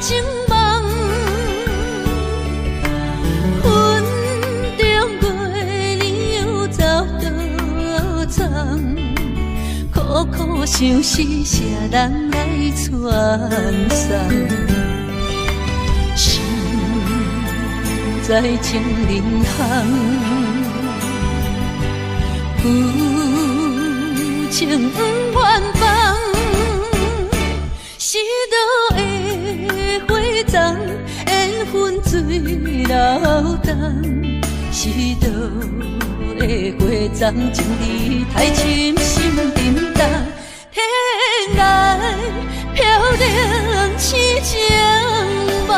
情梦，云中月你又走倒藏，苦苦相思谁人来传送？心在情人行，有情不愿放。是倒的花丛，缘分水流动。是倒的花丛，情义太深，心沉重。天来飘零痴情梦。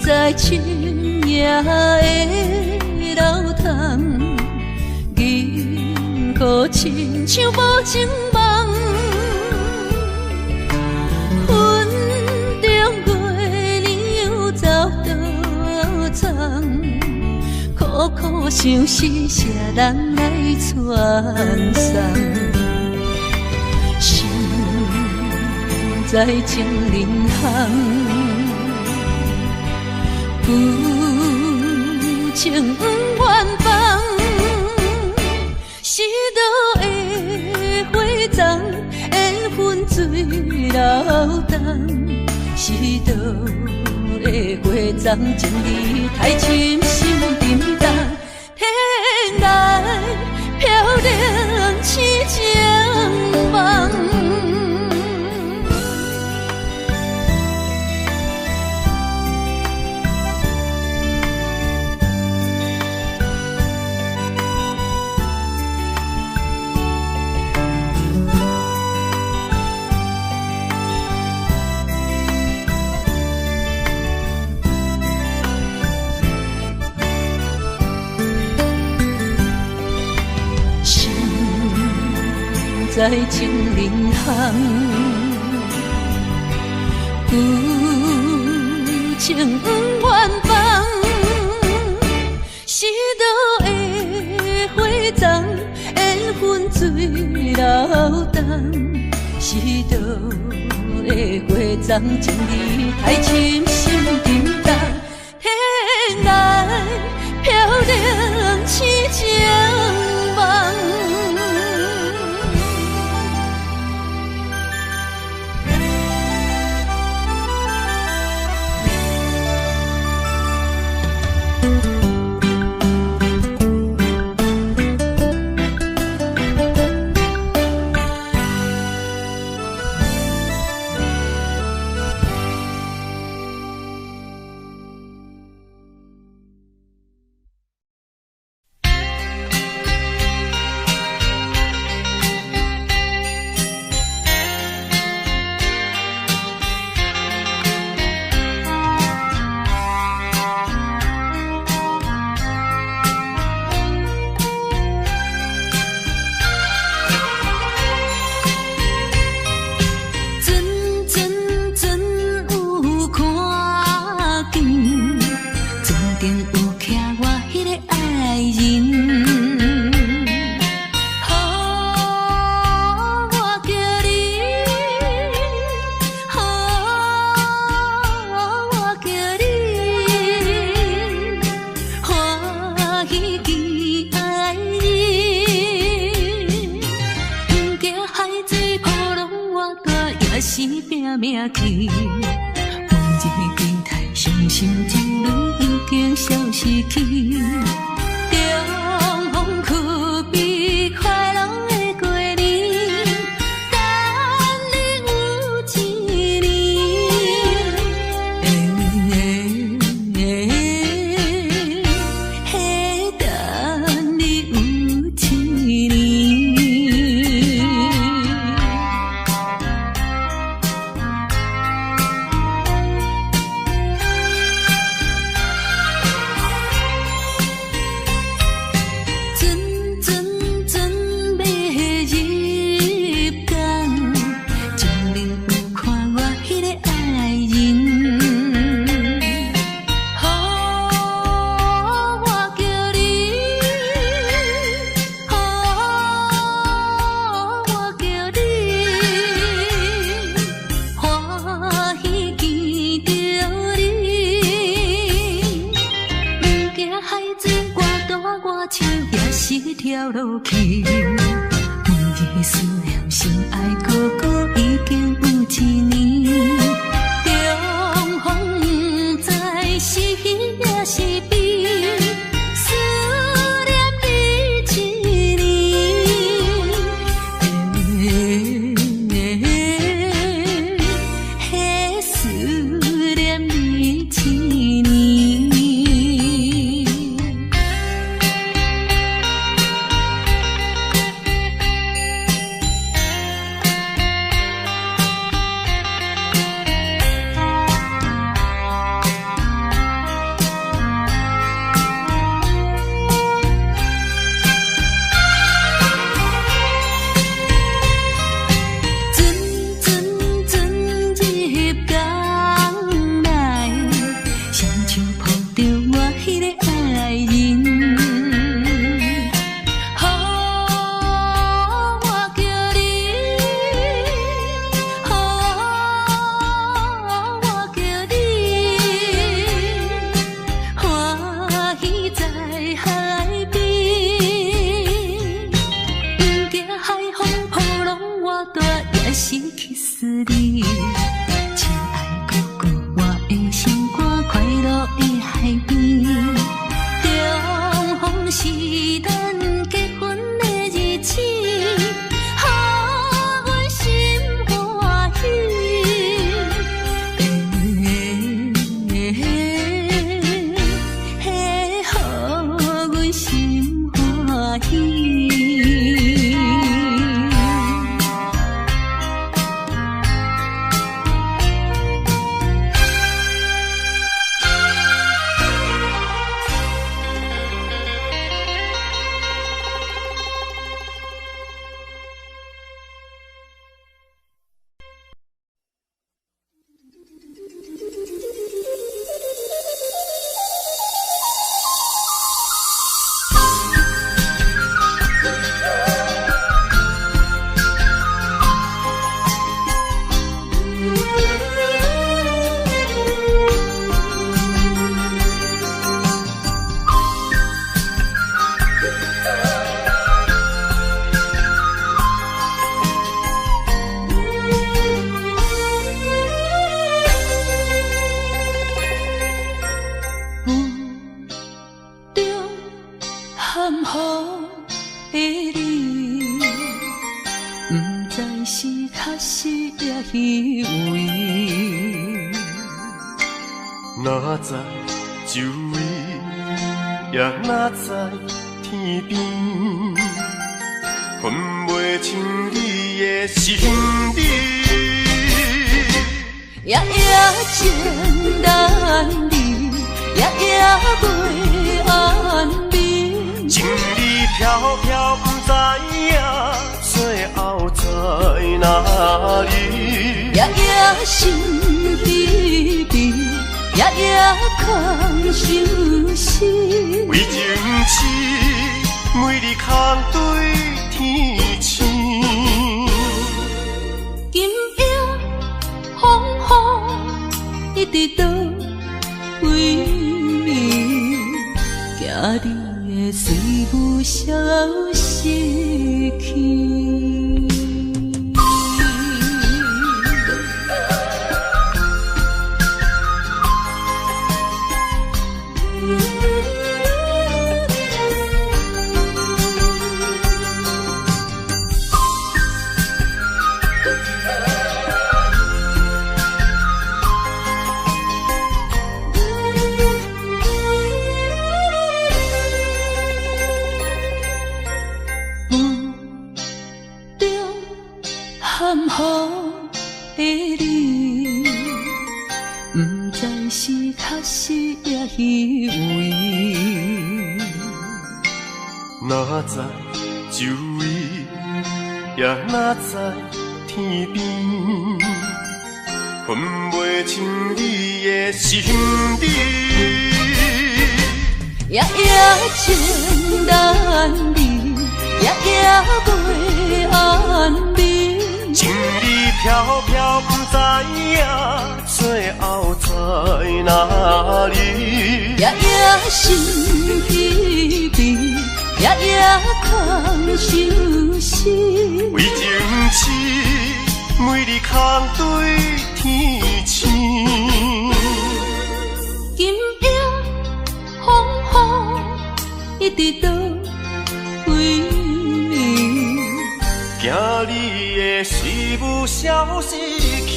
在深夜的楼堂，银河亲像无情梦，云中月你又走倒藏，苦苦相思谁人来传送？心在情人行。有情不愿放，是倒的花丛，缘分水流动。是倒的花丛，情义太深，心沉重。天来飘零痴情梦。在情人行，有情不愿放，是倒的花丛，缘分水流动。是倒的花丛，情义太深，心沉重。天来飘零痴情梦。命去，往日期待，伤心之泪已经消失去。中风去悲，快乐的过年，等你有一年，等你有一年。了落去。每日思念心爱哥哥已经有一年，重逢不知是喜也是悲，思念你一年，思念你一年。失去思你，亲爱哥哥，我的心肝快乐的海边，重逢是咱结婚的日子，予阮心欢喜，予阮心欢喜。含糊的你，不知是确实也虚伪。哪知周围，也哪知天边，分袂清你的心底。夜夜情难离，夜夜袂安眠。情意飘飘，不知影最后在哪里。夜夜心悲悲，夜夜空相思。为情痴，每日空对天星。今夜风雨一直倒位，行你的随无消息去。含糊的你，不知是确实也虚伪。哪知周围，也哪知天边，分袂清你的心底。夜夜情难离，夜夜袂安眠。情意飘飘，不知影最后在哪里。夜夜心悲悲，夜夜空相思。为情痴，每日空对天星。今夜风雨一直倒位，惊你的随舞消失去。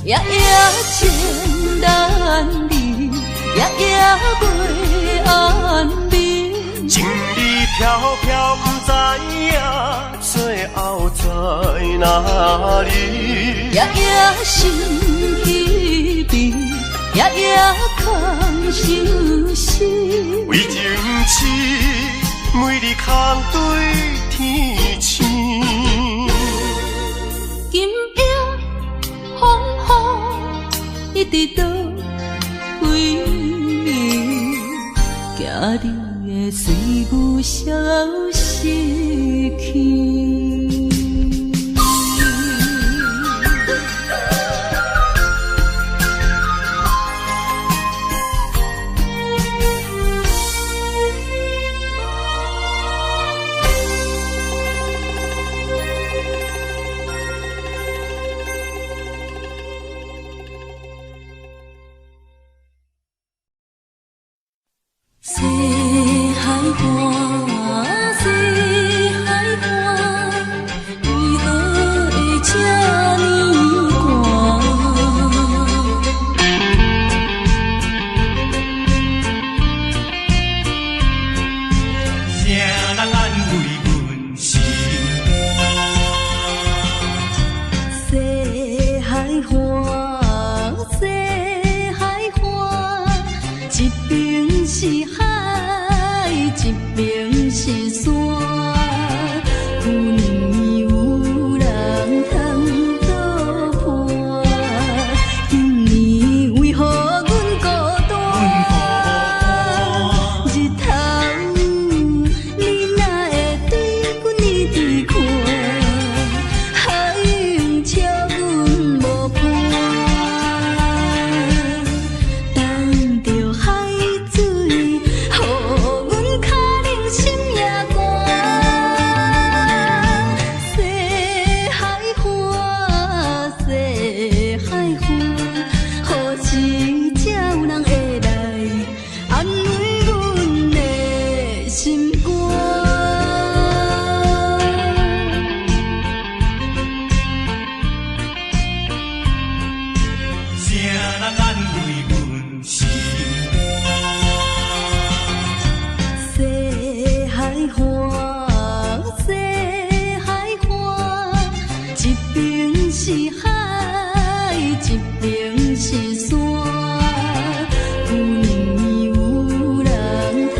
夜夜情难离，夜夜袂安眠。情意飘飘，不知影最后在哪里。夜夜心稀微，夜夜空相思。为情痴，每日空对天星。今夜风雨一直倒位，惊你的随舞消失去。西海岸，西海岸，为何会这呢寒？谁人安慰阮心？西海岸，西海岸，一边是海，一边是山。有年有人通作伴，今年为何阮孤单？日头你哪会对阮一直看？海涌笑阮无伴，等着海水，予阮脚冷心也寒。西海岸，西海岸，何时才有人会来安慰阮的心肝？谁人安慰阮心？西海岸，西海岸，一边是海，一边是山。有年有人通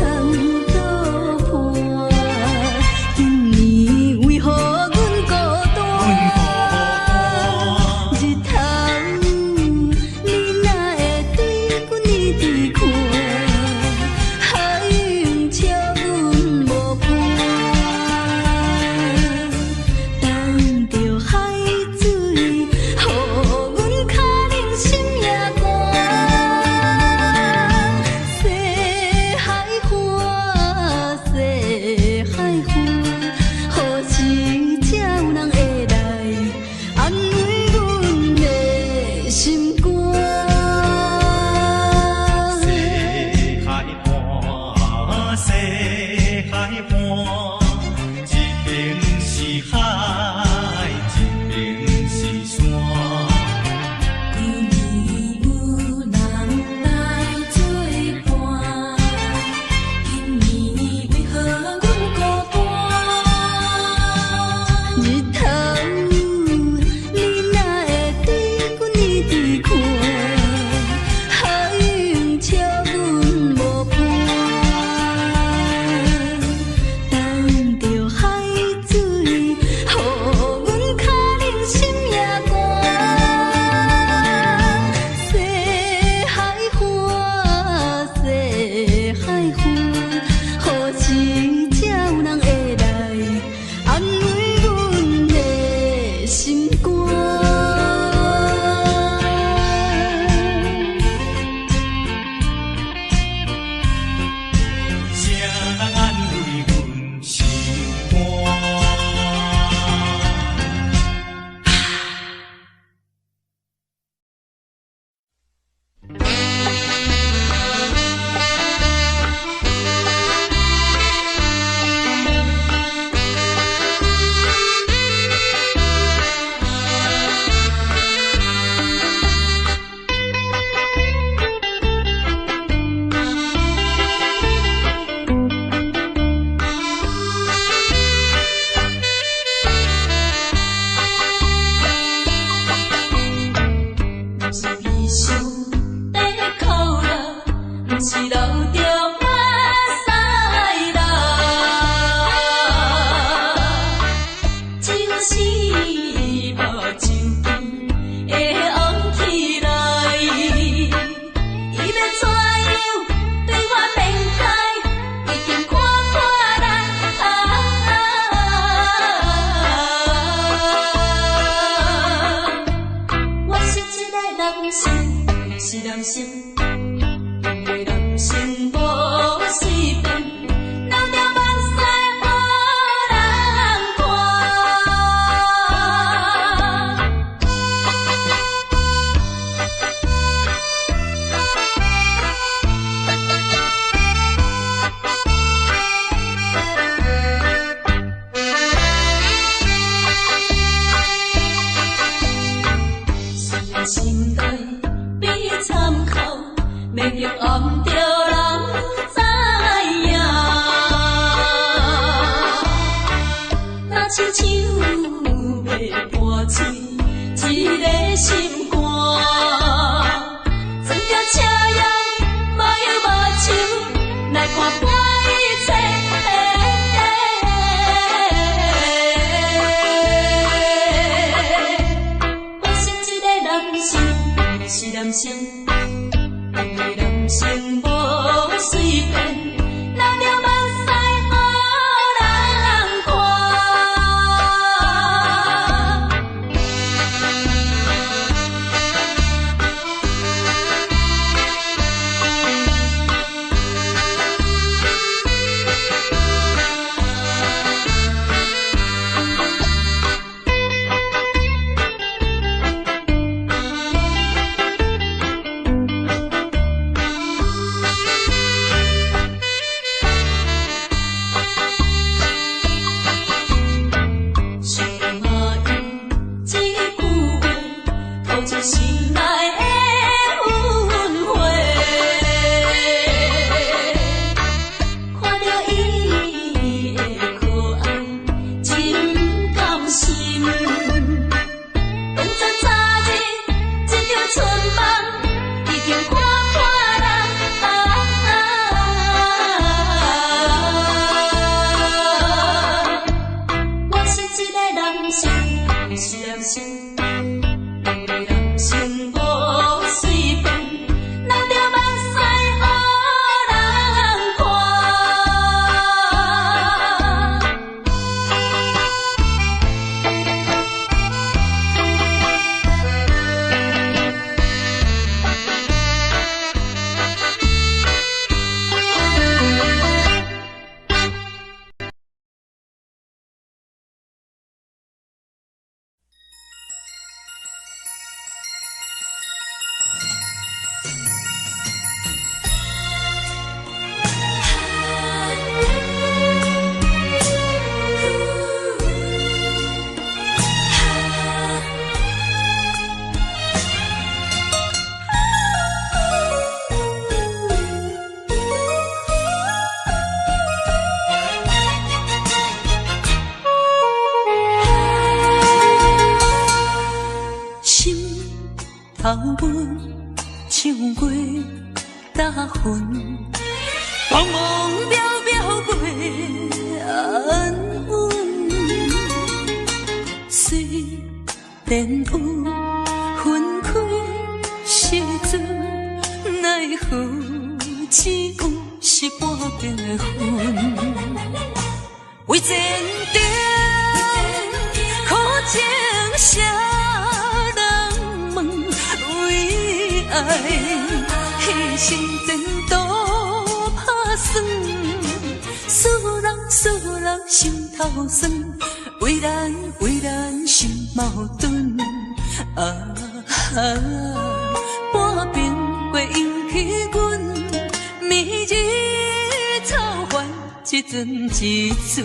作伴，今年为何阮孤单？日头你哪会对阮一直想在哭啦，不是流着眼屎啦，就是目睭会红起来，伊要怎样对我面开，已经看破啦。我是一个男性，是男性。人生无随便，流着目屎予人看。心内比参考。明明暗着人知影，若亲像要破碎一个心肝，装着车样无忧无愁，来看破一切。我是一个男性，是男性。人生无随便，流着目屎予人看。头尾唱过大云，茫茫渺渺过安稳。虽然有分开时阵，奈何只有是半边的云。为前程苦情谁人问？为爱牺牲前途打算，使人心头酸。为咱心矛盾半边过引起阮明日操烦一阵一阵。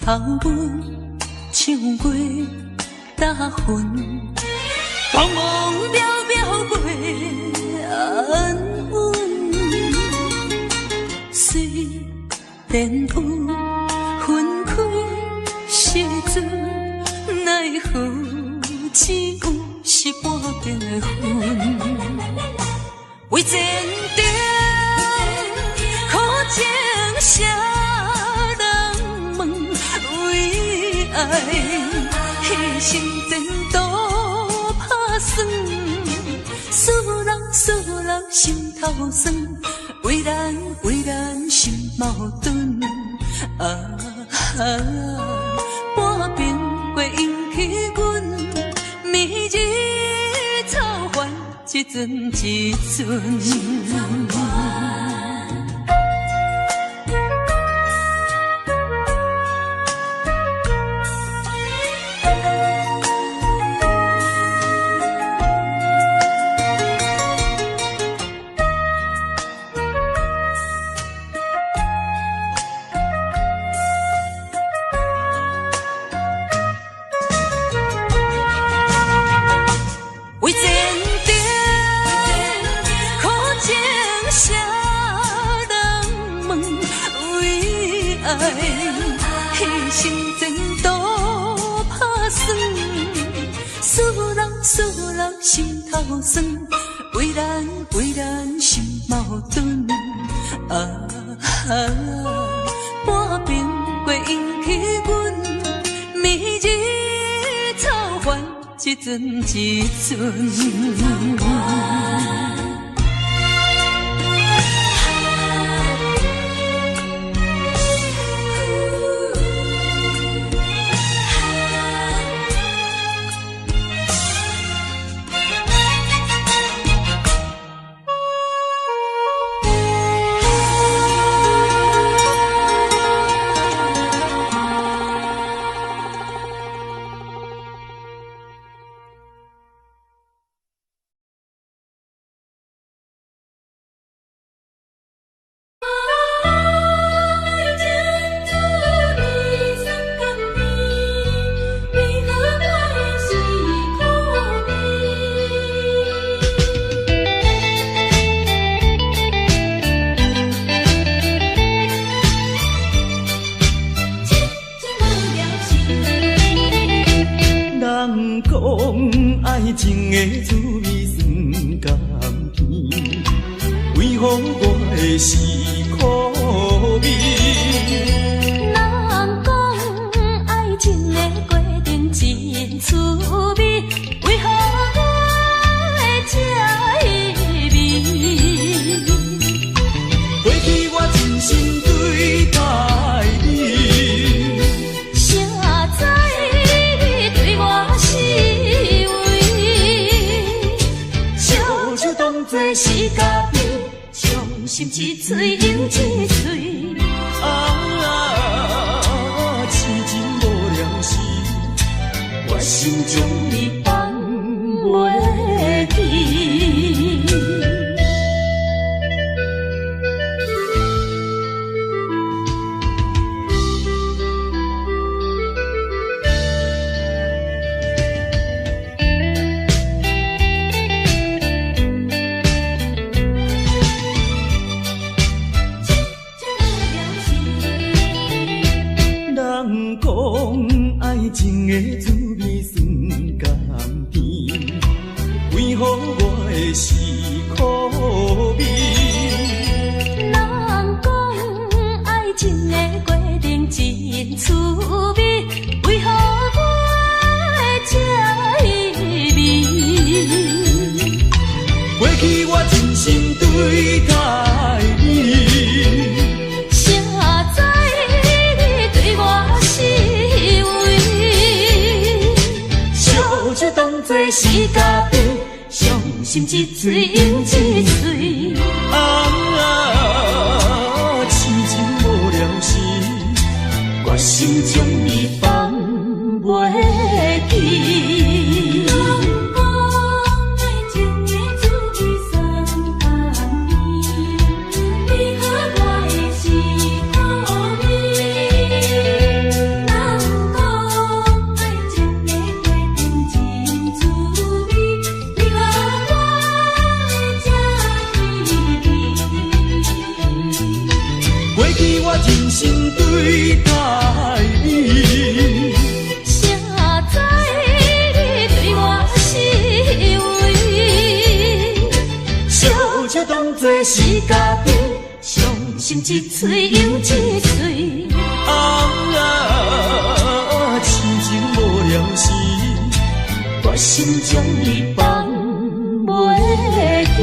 头尾唱过大云，茫茫渺渺过安稳。虽然有分开时阵，奈何只有是半边的云。为前程苦情谁人问？为爱牺牲前途打算，使人心头酸。为咱心矛盾，半边过引起阮明日草原一阵一阵。牺牲前途打算，使人心头酸。为咱心矛盾，半边过引起阮明日草原一阵一阵。爱情的滋味酸甘甜，为何我的是苦味？人讲爱情的过程真趣味，为何我会这意味？过去我真心对待你，谁知你对我是当作是家己，伤心一嘴又一嘴。痴情无了时，我心中你放袂记。人讲爱情的滋味酸甘甜，为何我会是苦味？人讲爱情的过程真趣味，为何我会这意味？过去我真心对待你。当作是家己，伤心一嘴又一嘴。痴情无了时，我心中你放袂记。人做是家己，伤心一嘴又一嘴。痴情无了时，我心将你放袂记。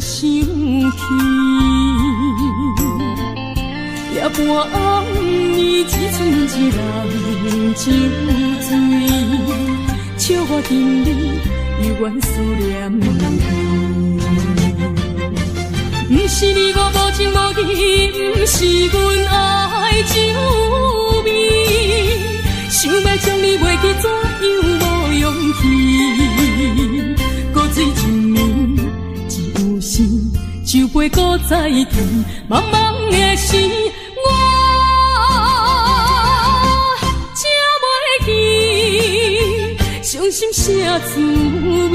想起，夜半你只剩一人酒醉，笑我今日犹原思念你。不是你我无情无义，不是阮爱酒味，想要将你袂记，怎样无勇气？古水一暝，只有时酒杯搁再添，茫茫的时，我才袂记伤心啥滋味。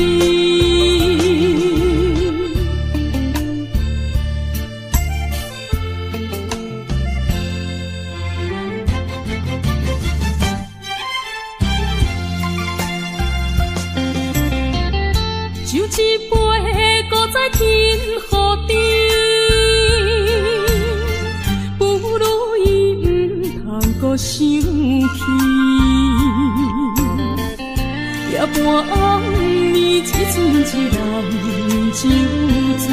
酒一杯，搁再添予你，不如伊不通搁想起。夜半暗，你只剩一人酒醉，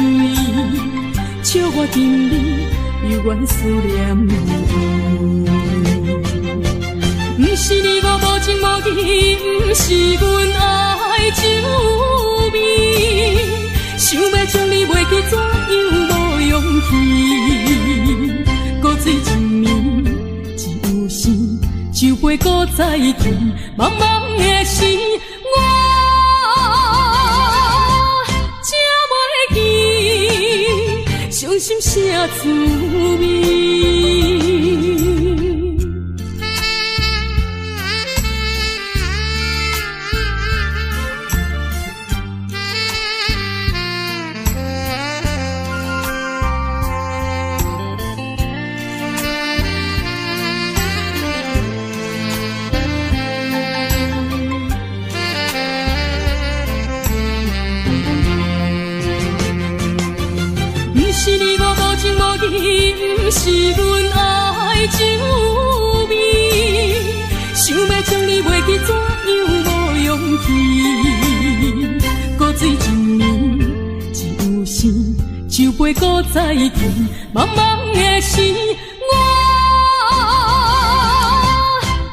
笑我今日犹原思念你。不是你我无情无义，不是阮爱酒味，想要将你袂记，怎样无勇气？古水一暝，只有时酒杯搁再添，茫茫的时，我才袂记伤心啥滋味。是你我无情无义，不是阮爱酒味，想要将你袂记，怎样无勇气？古水一暝，只有时酒杯搁再添，茫茫的时，我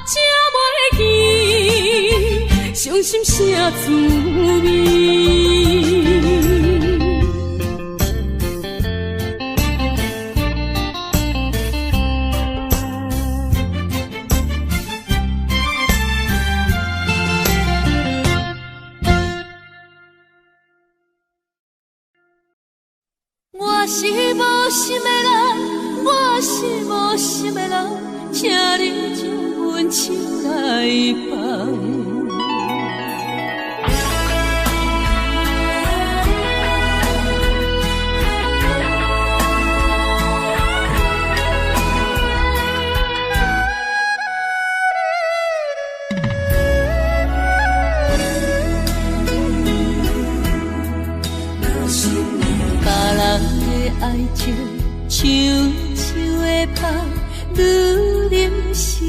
才袂记伤心啥滋味。我是无心的人，我是无心的人，请你将阮手来放。爱情像树的芳，愈啉是愈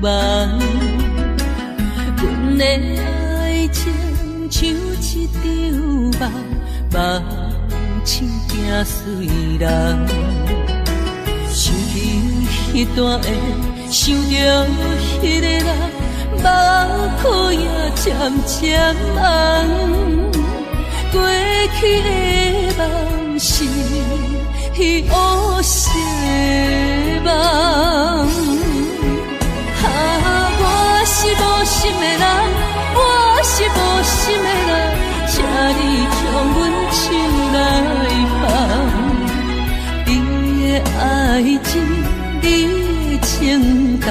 梦。阮的爱情像一场梦，梦醒惊碎人。想起迄段的，想着迄个人，目眶也渐渐红。过去的梦是乌色的梦，我是无心的人，我是无心的人，请你将阮手来放。你的爱情，你的情感，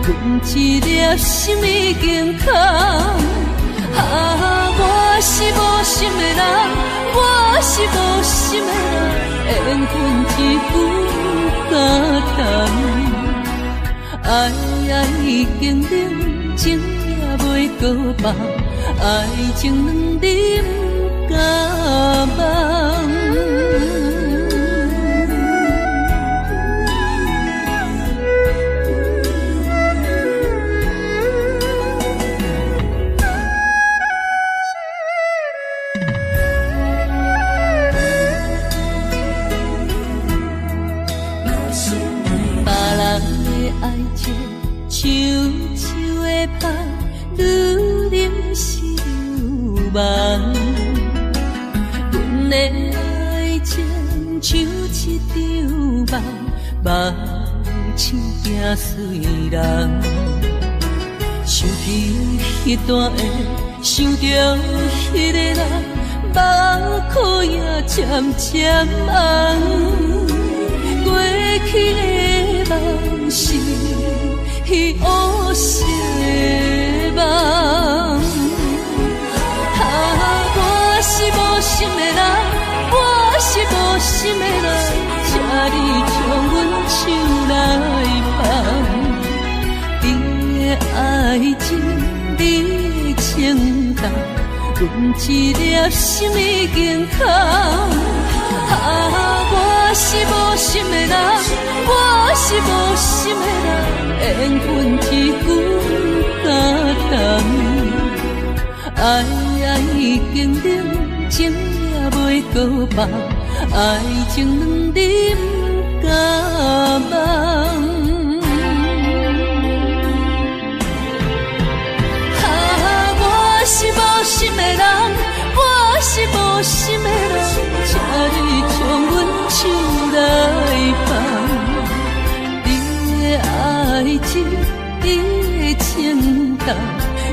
阮一粒心已经空。我是无心的人，我是无心的人，缘分一句敢谈。爱已经冷，情也袂搁放，爱情两人敢忘。目睭行随人，想起彼段的，想着彼个人，目眶也渐渐红。过去的梦是乌色的梦，我是无心的人，我是无心的人，请你将阮手来放。你的爱情，你的情重，阮一粒心已经空。我是无心的人，我是无心的人，缘分一句感动。爱已经冷，情也袂搁放，爱情两人甲梦。我是无心的人，我是无心的人，请你将阮手来放。你的爱情，你的情重，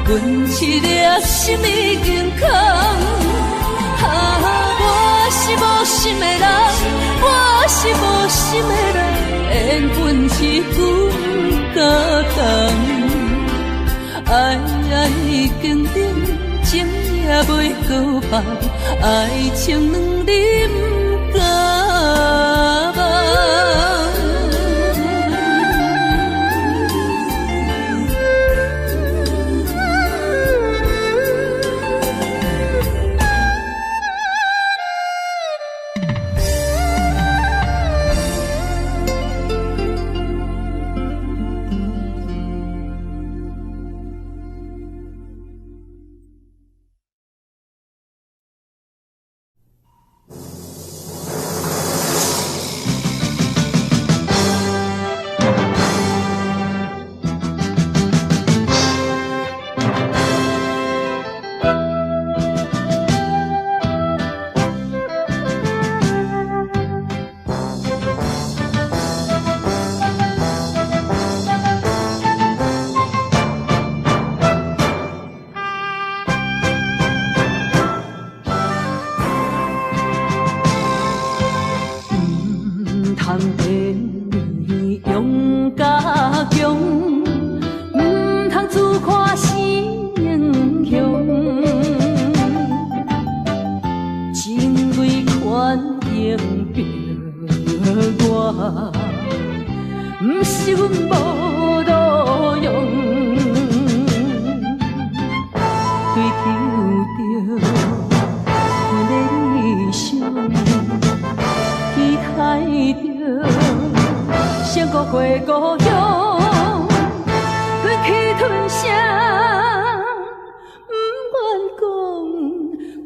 阮一粒心已经空。我是无心的人，我是无心的人，缘分一句感动。爱已经冷，情也袂搁放，爱情两人甲梦。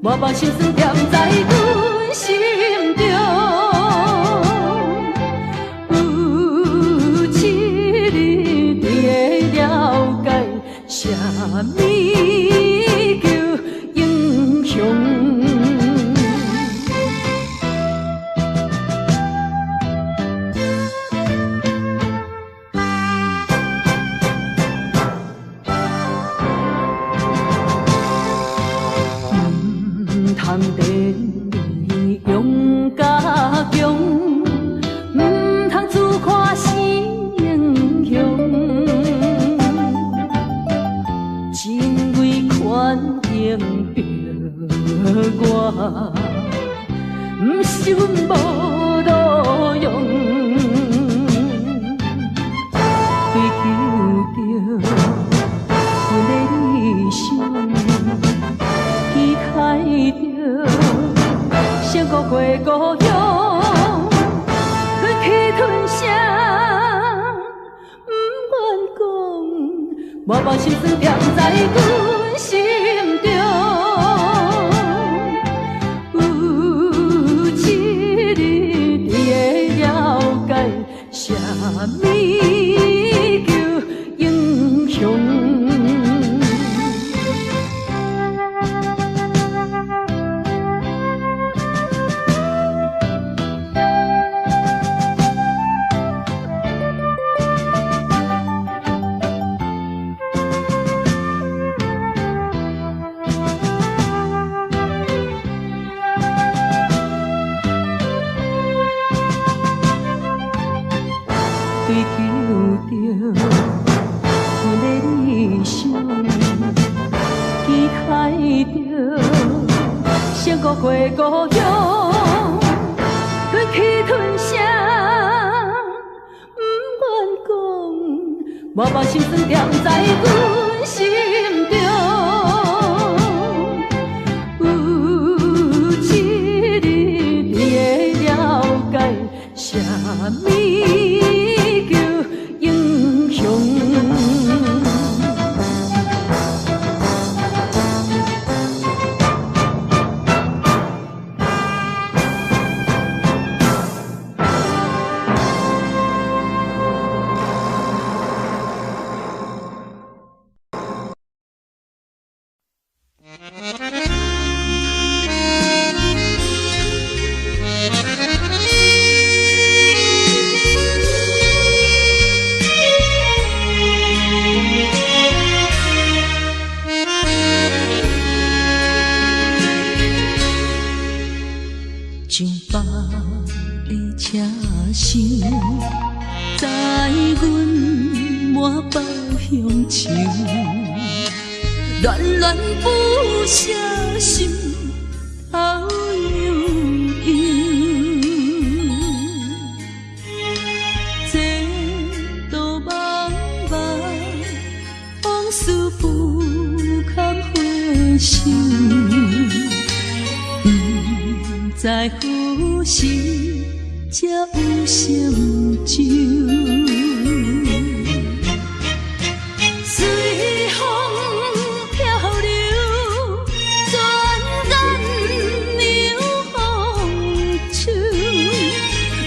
我把心思踮在阮心中，有一日你会了解，啥物叫英雄。通电你勇甲强，唔通自夸是英雄。真为权赢着我，唔是阮无路用。追求着阮的理想，期待着。想过回故乡，忍气吞声，不愿讲，我把心思踮在阮心中。有一日你会了解，啥物叫英雄。着，闪过过故乡，忍气吞声，不愿讲，默默心酸踮在阮心中。有一日你会了解，啥物叫英雄。上北的车声，载阮满北乡愁，恋恋不舍心头悠悠。这道茫茫往事不堪回首。在何时才有成就？随风漂流，转眼流风手。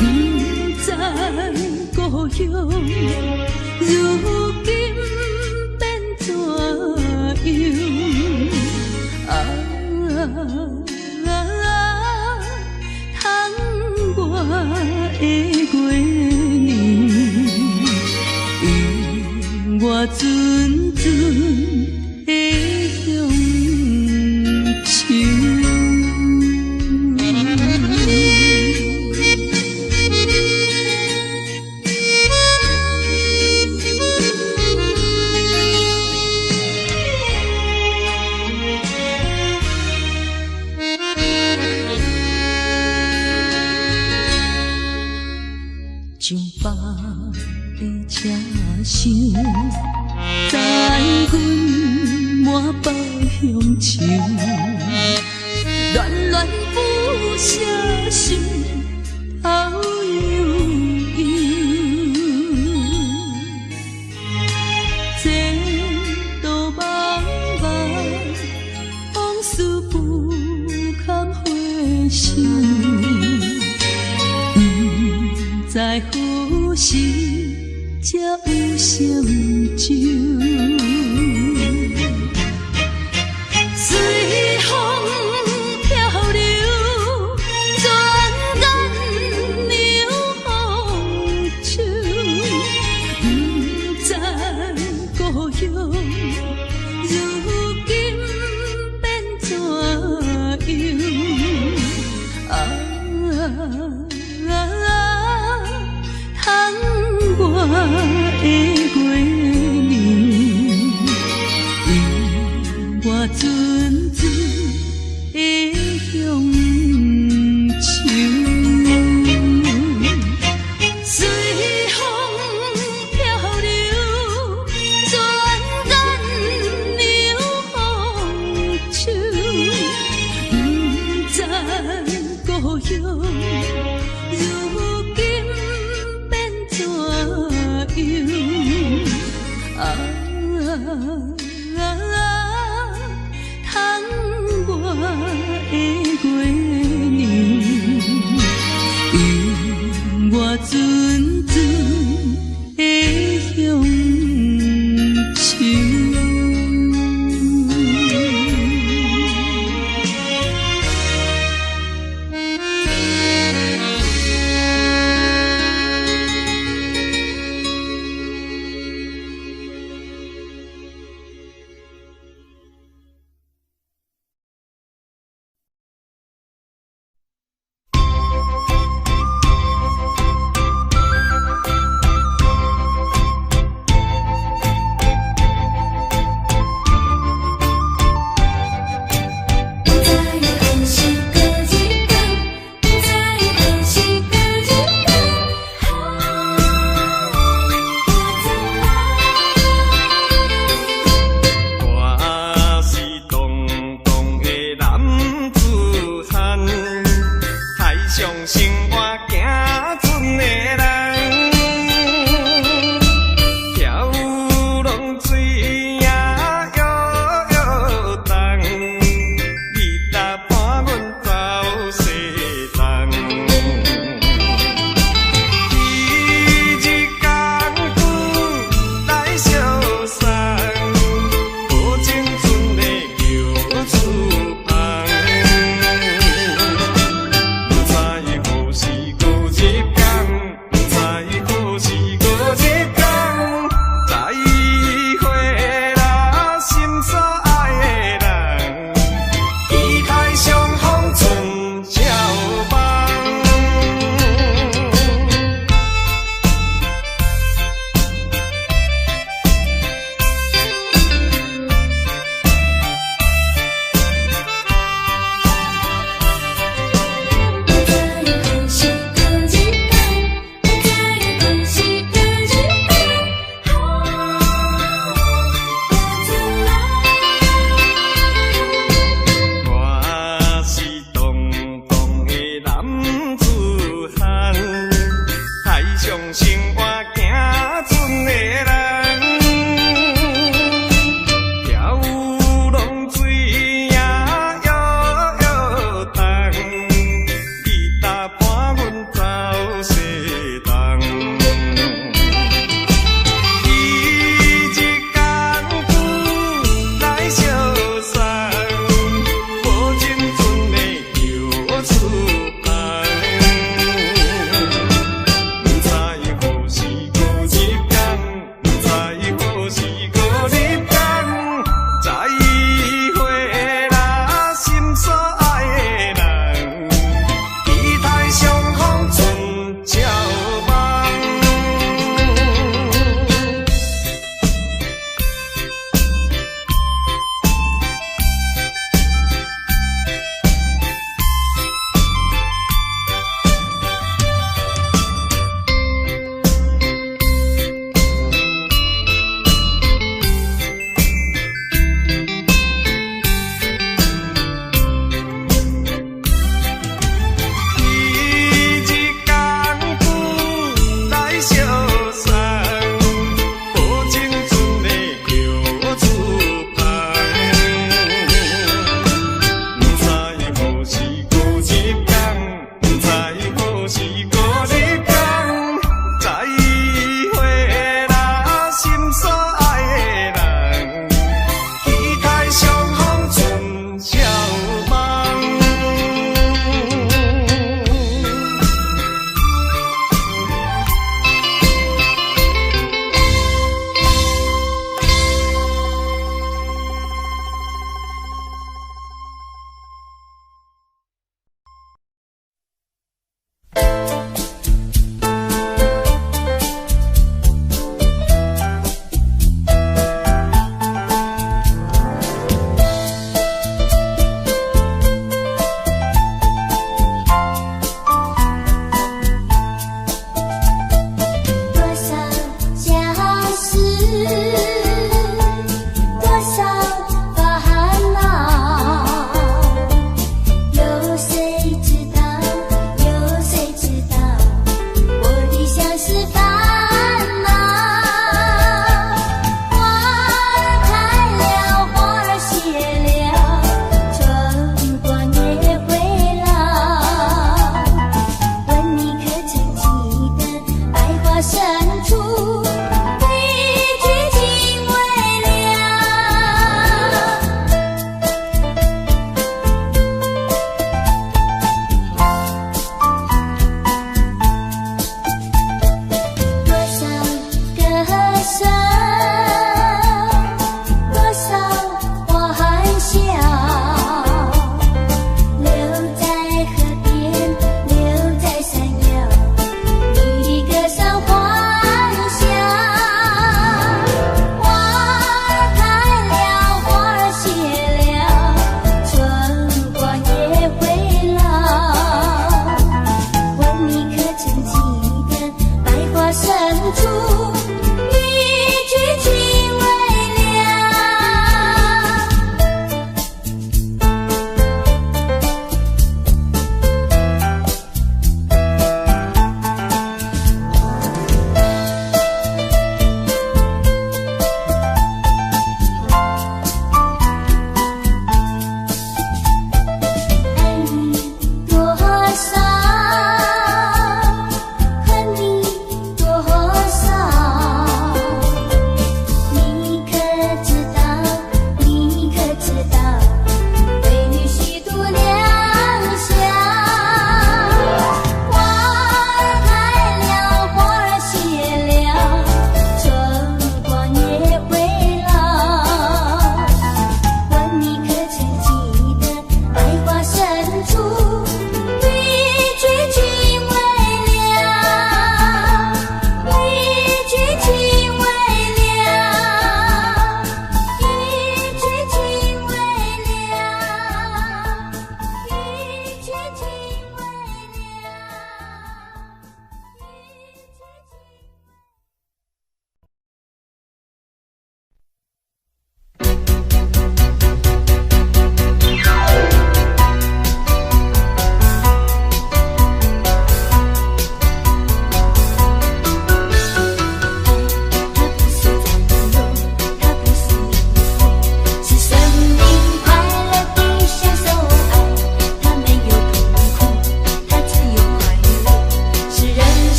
不知故乡，如今变怎样？我阵阵的乡愁。上北的车声，载阮满北乡愁，恋恋不舍心头悠悠。这道茫茫往事不堪回首。在何时才有成就？随风漂流，转眼流风手。不知故乡，如今变怎样？我的月亮，我阵阵的乡愁。随风漂流，转眼流风手。不知故乡，如今变怎我的月亮，我阵阵的乡愁。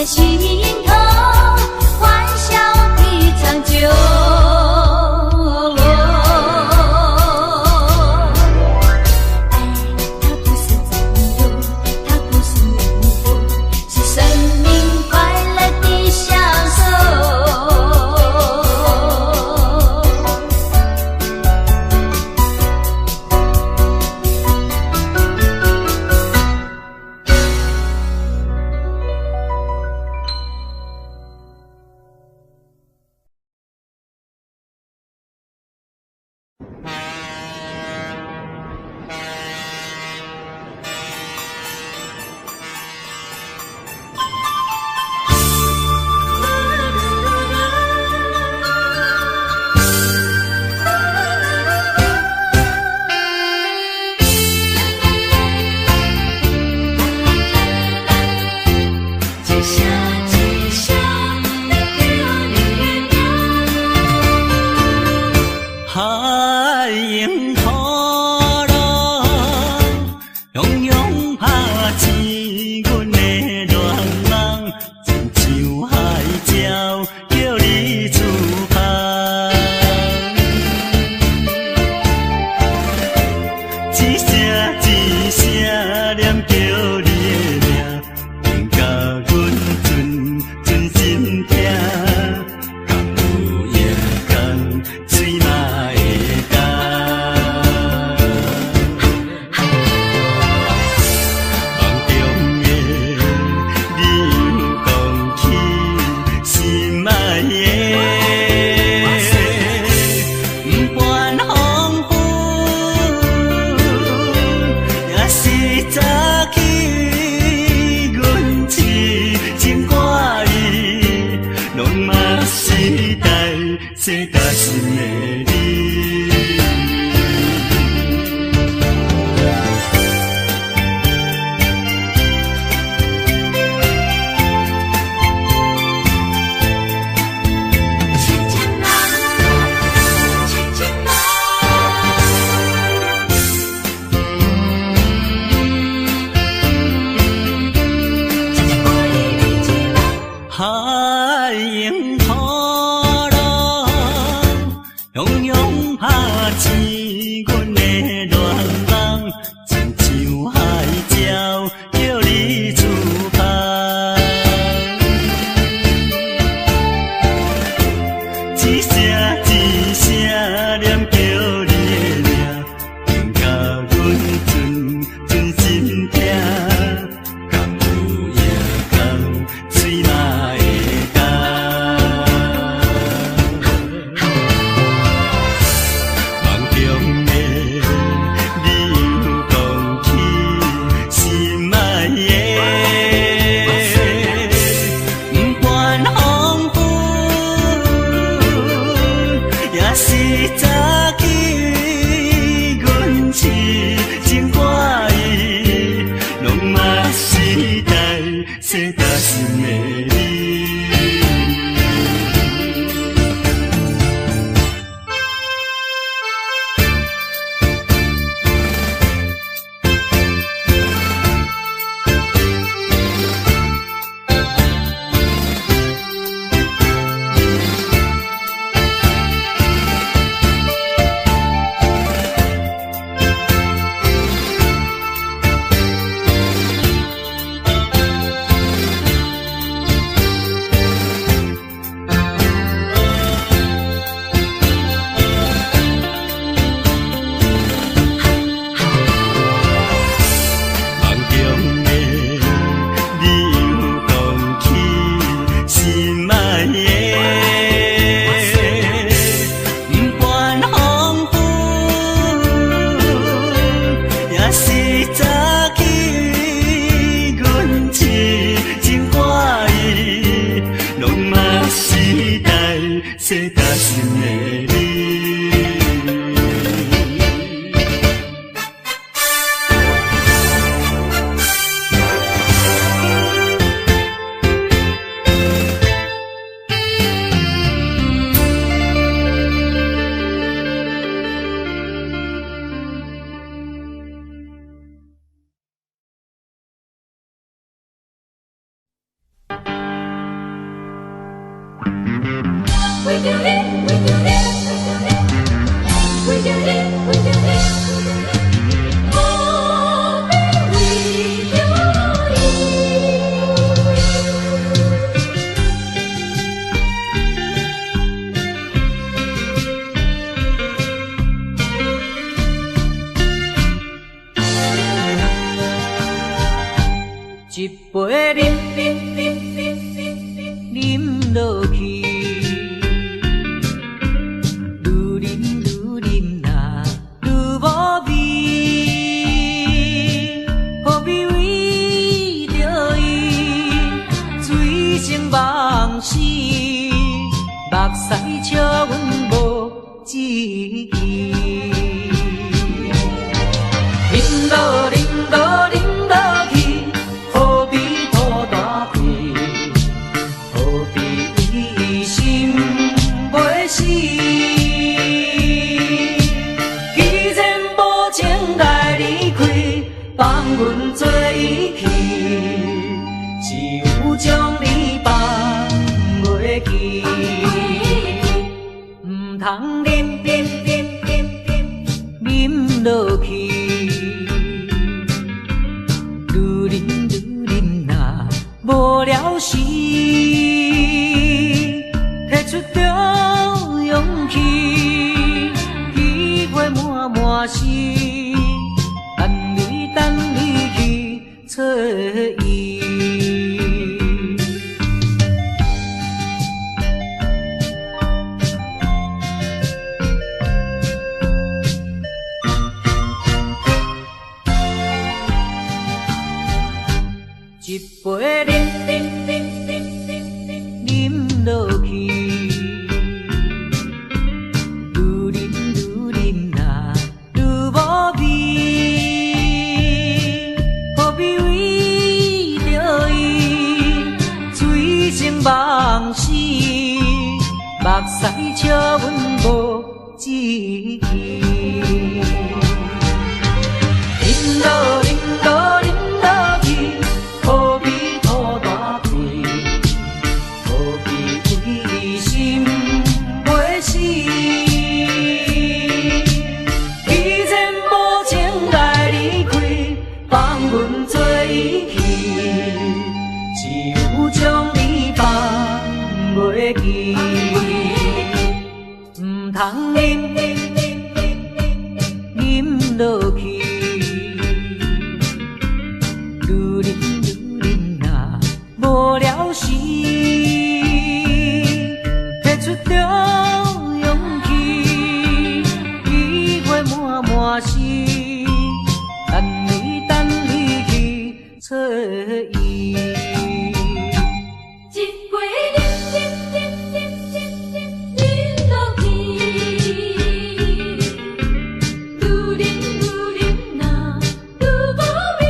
的心头，欢笑比长久。一杯饮落去，愈饮呐愈无味，何必为着伊醉生梦死？目屎笑阮无志气，饮落饮落饮落去。何必土大开？何必一心袂死？既然无情该离开，放阮做伊去，只有将你放袂记。唔通饮落去。无聊时，摕出着勇气，机会满是，等你去找伊。一杯饮落去，愈饮呐愈无味，何必为着伊醉生梦死？目屎笑阮无志气，饮落饮落饮落去。何必土大开？何必为心袂死？既然无情该离开，放阮做伊去，只有将你放袂记。唔通饮落去。无聊时，摕出着勇气，机会满是，等你去找伊。一杯饮落去，愈饮呐愈无味。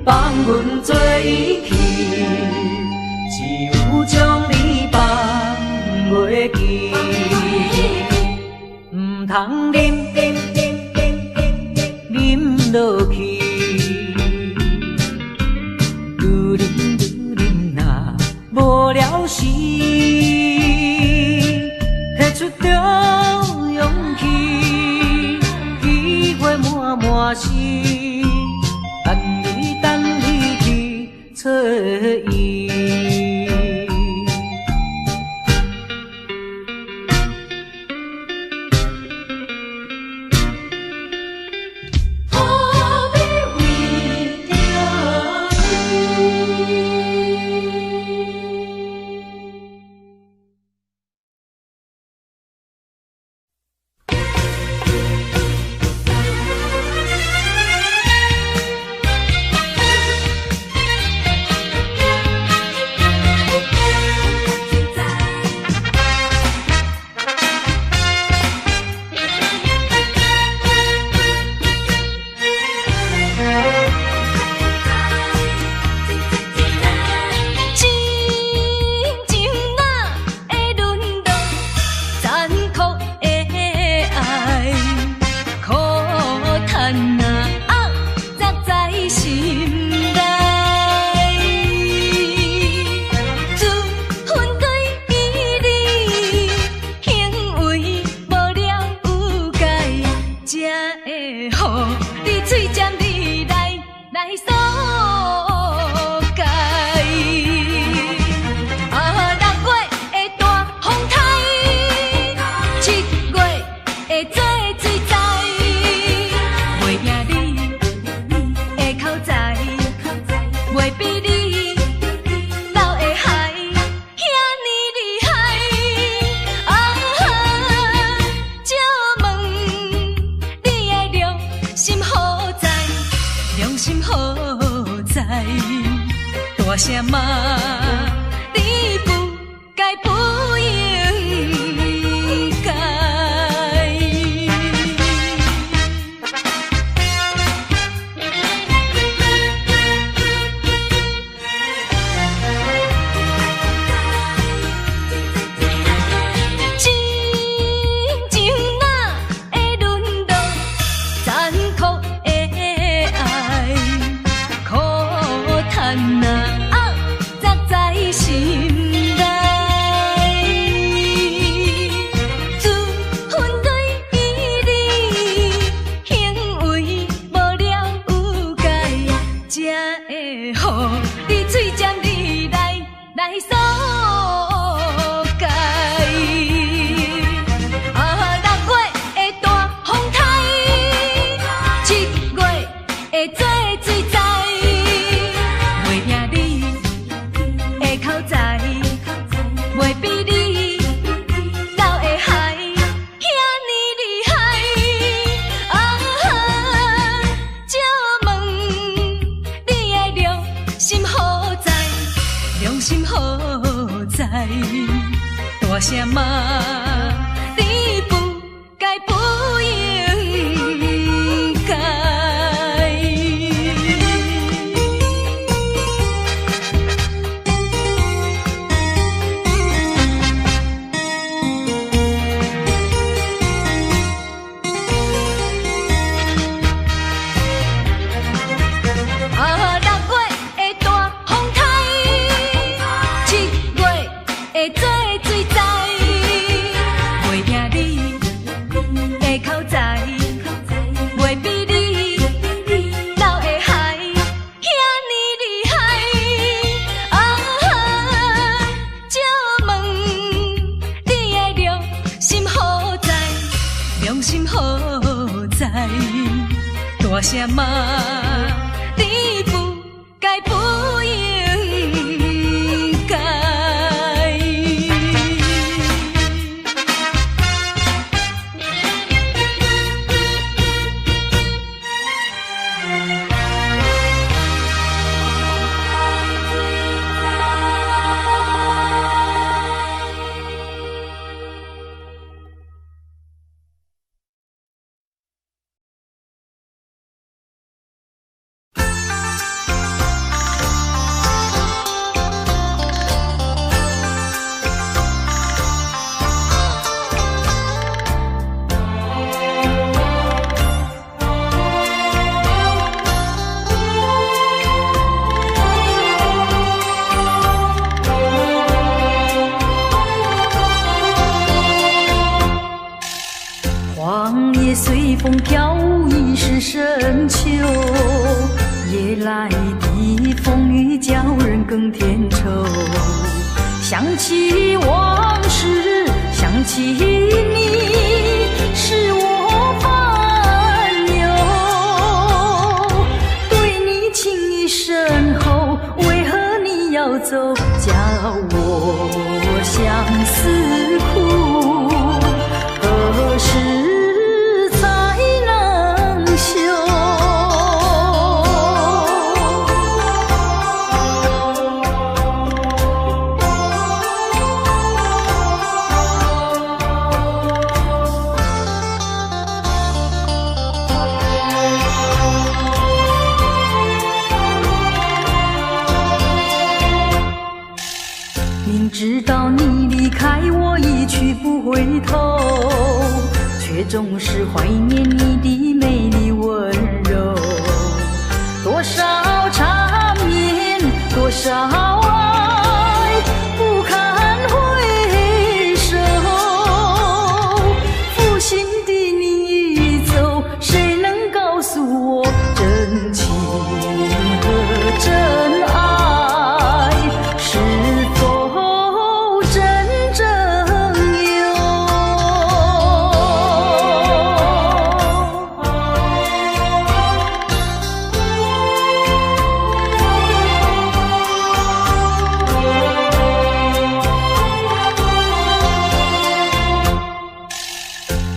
放阮做伊去，只有将你放袂记。唔通饮落去，愈饮呐无聊时，摕出着勇气，机会满是。等你去找伊。大声骂，你不该不应该。大声骂，你不该不应该。大声骂，你不该不应该。随风飘舞已是深秋，夜来的风雨叫人更添愁。想起往事，想起你，是我烦忧。对你情意深厚，为何你要走？叫我相思苦，何时？知道你离开我一去不回头，却总是怀念你的美丽温柔。多少缠绵，多少爱，不堪回首。负心的你一走，谁能告诉我真情和真爱是否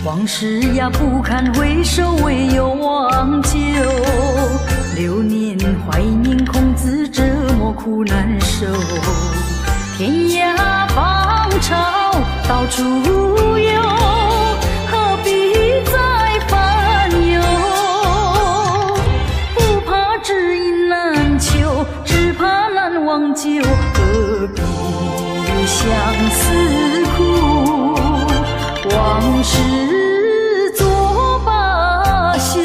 往事呀不堪回首，唯有忘旧。流年怀念，空自折磨多苦难受。天涯芳草到处有，何必再烦忧？不怕知音难求，只怕难忘旧。何必相思苦，往事作罢休。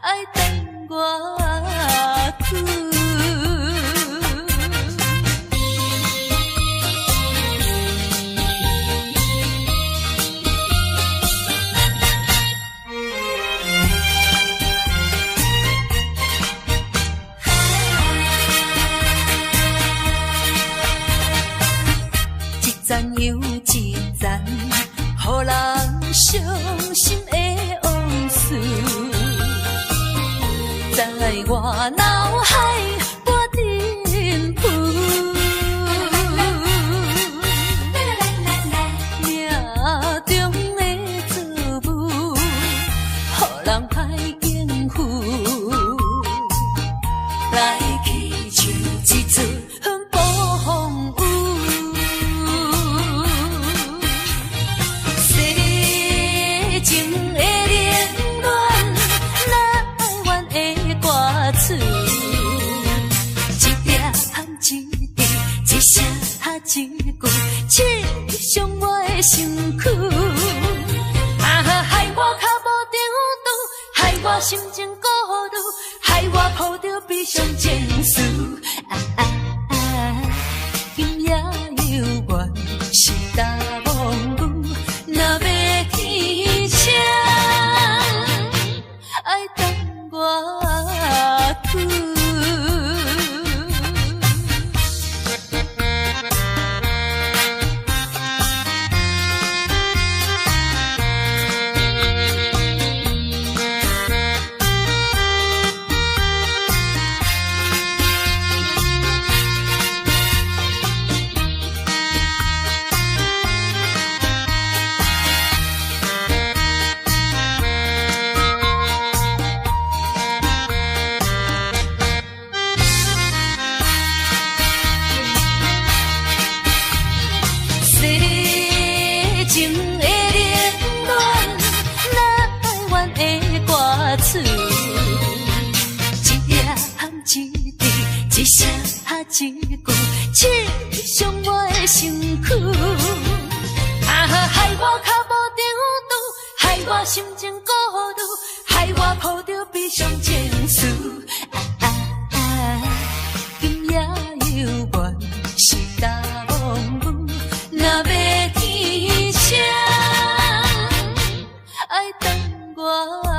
爱等我去。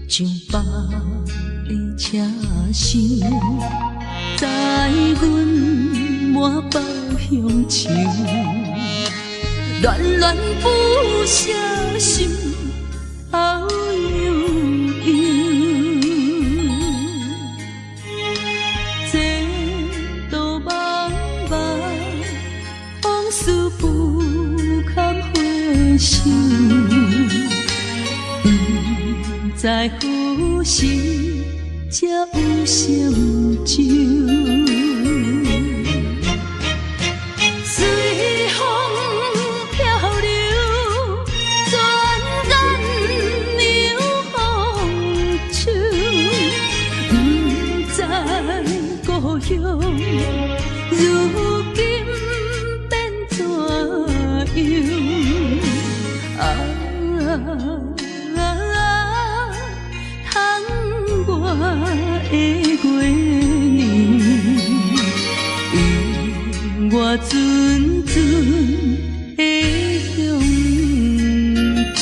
像北的车声，载阮满北乡愁，恋恋不舍心头悠悠。这道茫茫往事不堪回首。在何时才有成就？随风漂流，转眼流风手。不知故乡如今变怎样？我的月年，永我阵阵的乡愁。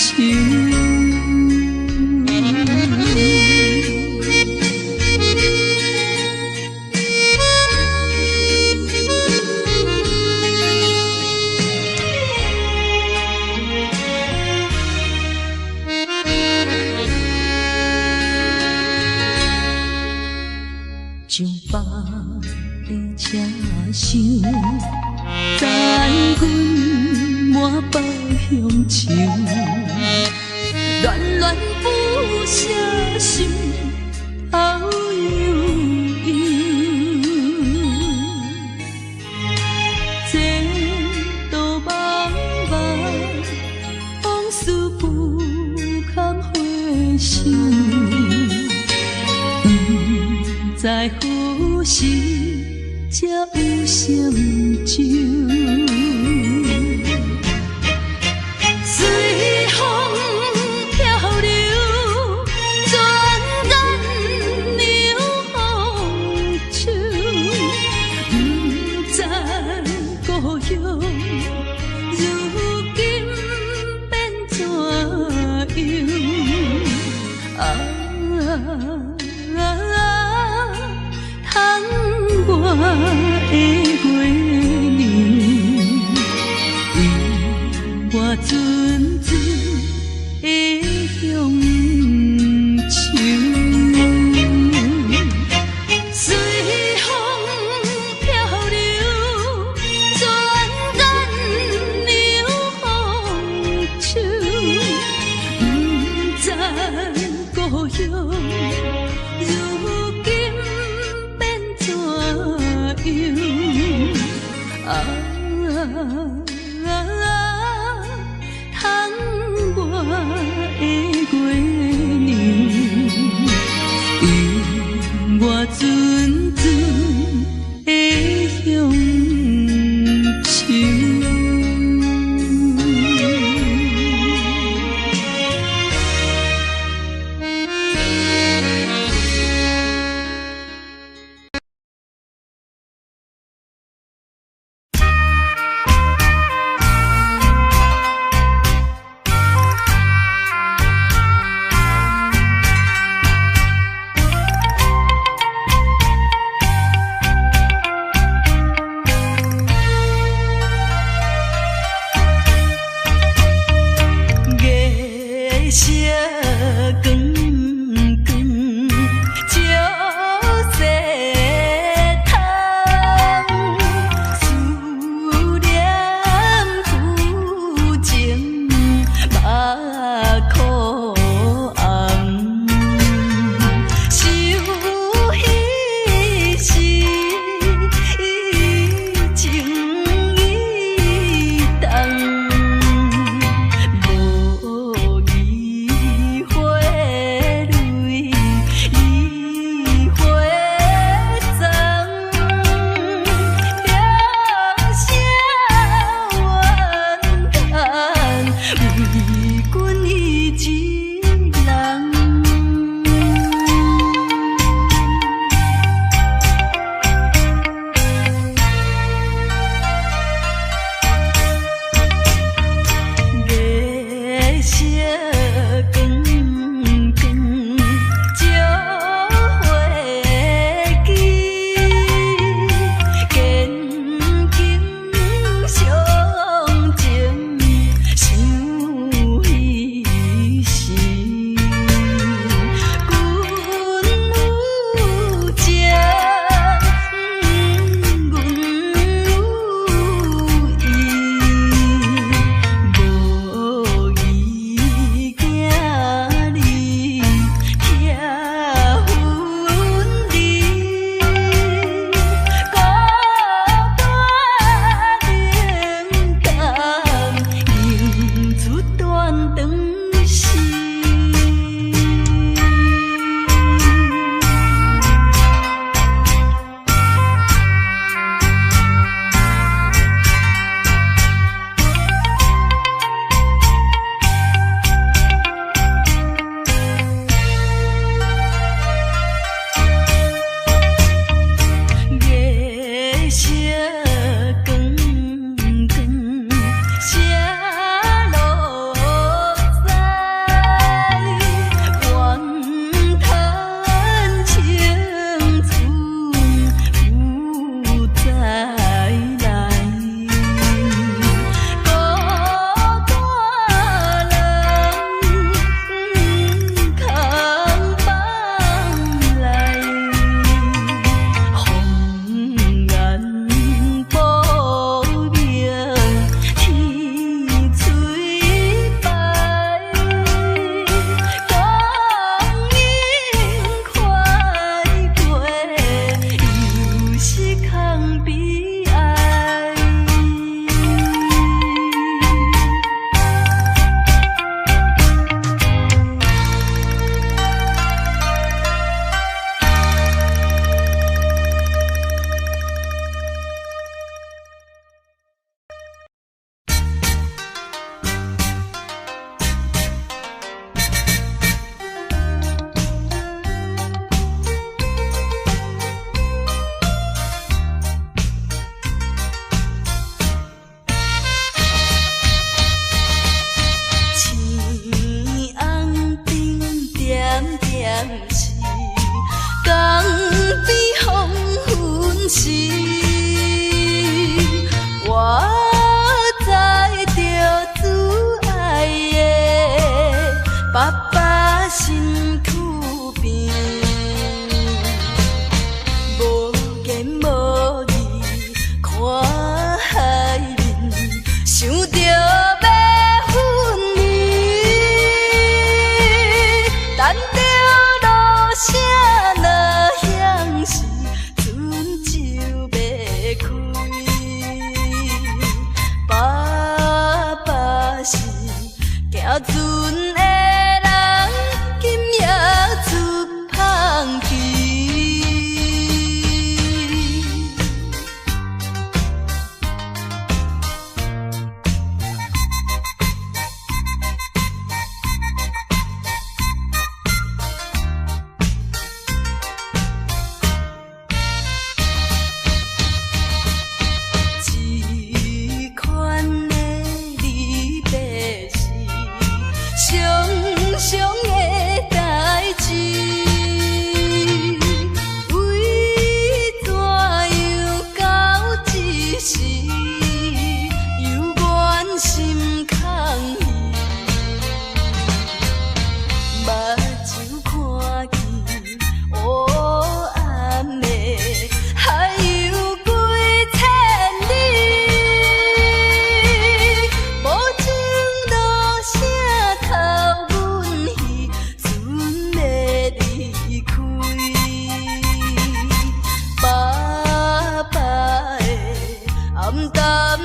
像北的车声，载阮满北乡愁，恋恋不舍心头悠悠。这道茫茫往事不堪回首。在何时才有成就？随风漂流，转眼流风手。不知故乡如今变怎样？窗外的月年，永我阵阵的乡愁。随风漂流，转眼流风手。不知故乡如今变怎样？窗外的月年，永我阵阵的乡愁。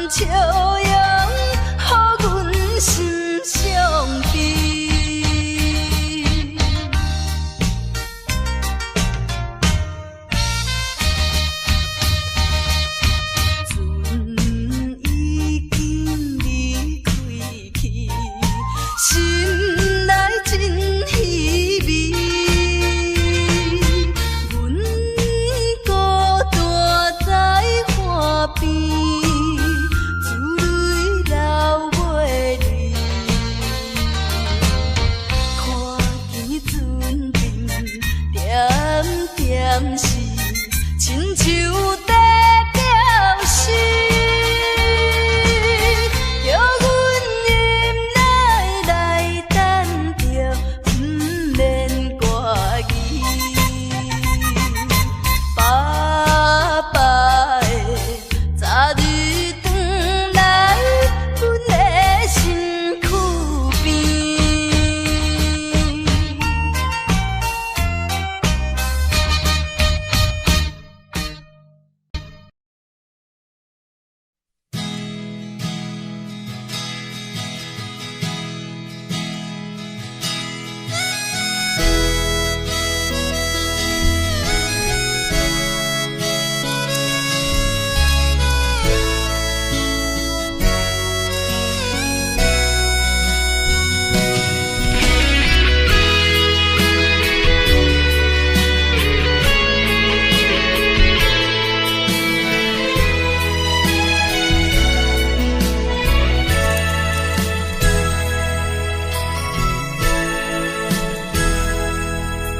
笑容，予阮心伤悲。船已经离开去，心内真稀微。阮孤单在海边，珠泪流袂离。看见船边点点是亲像在表示，叫阮忍耐来等着，不免怪意。爸爸的早日转来，阮的身躯边。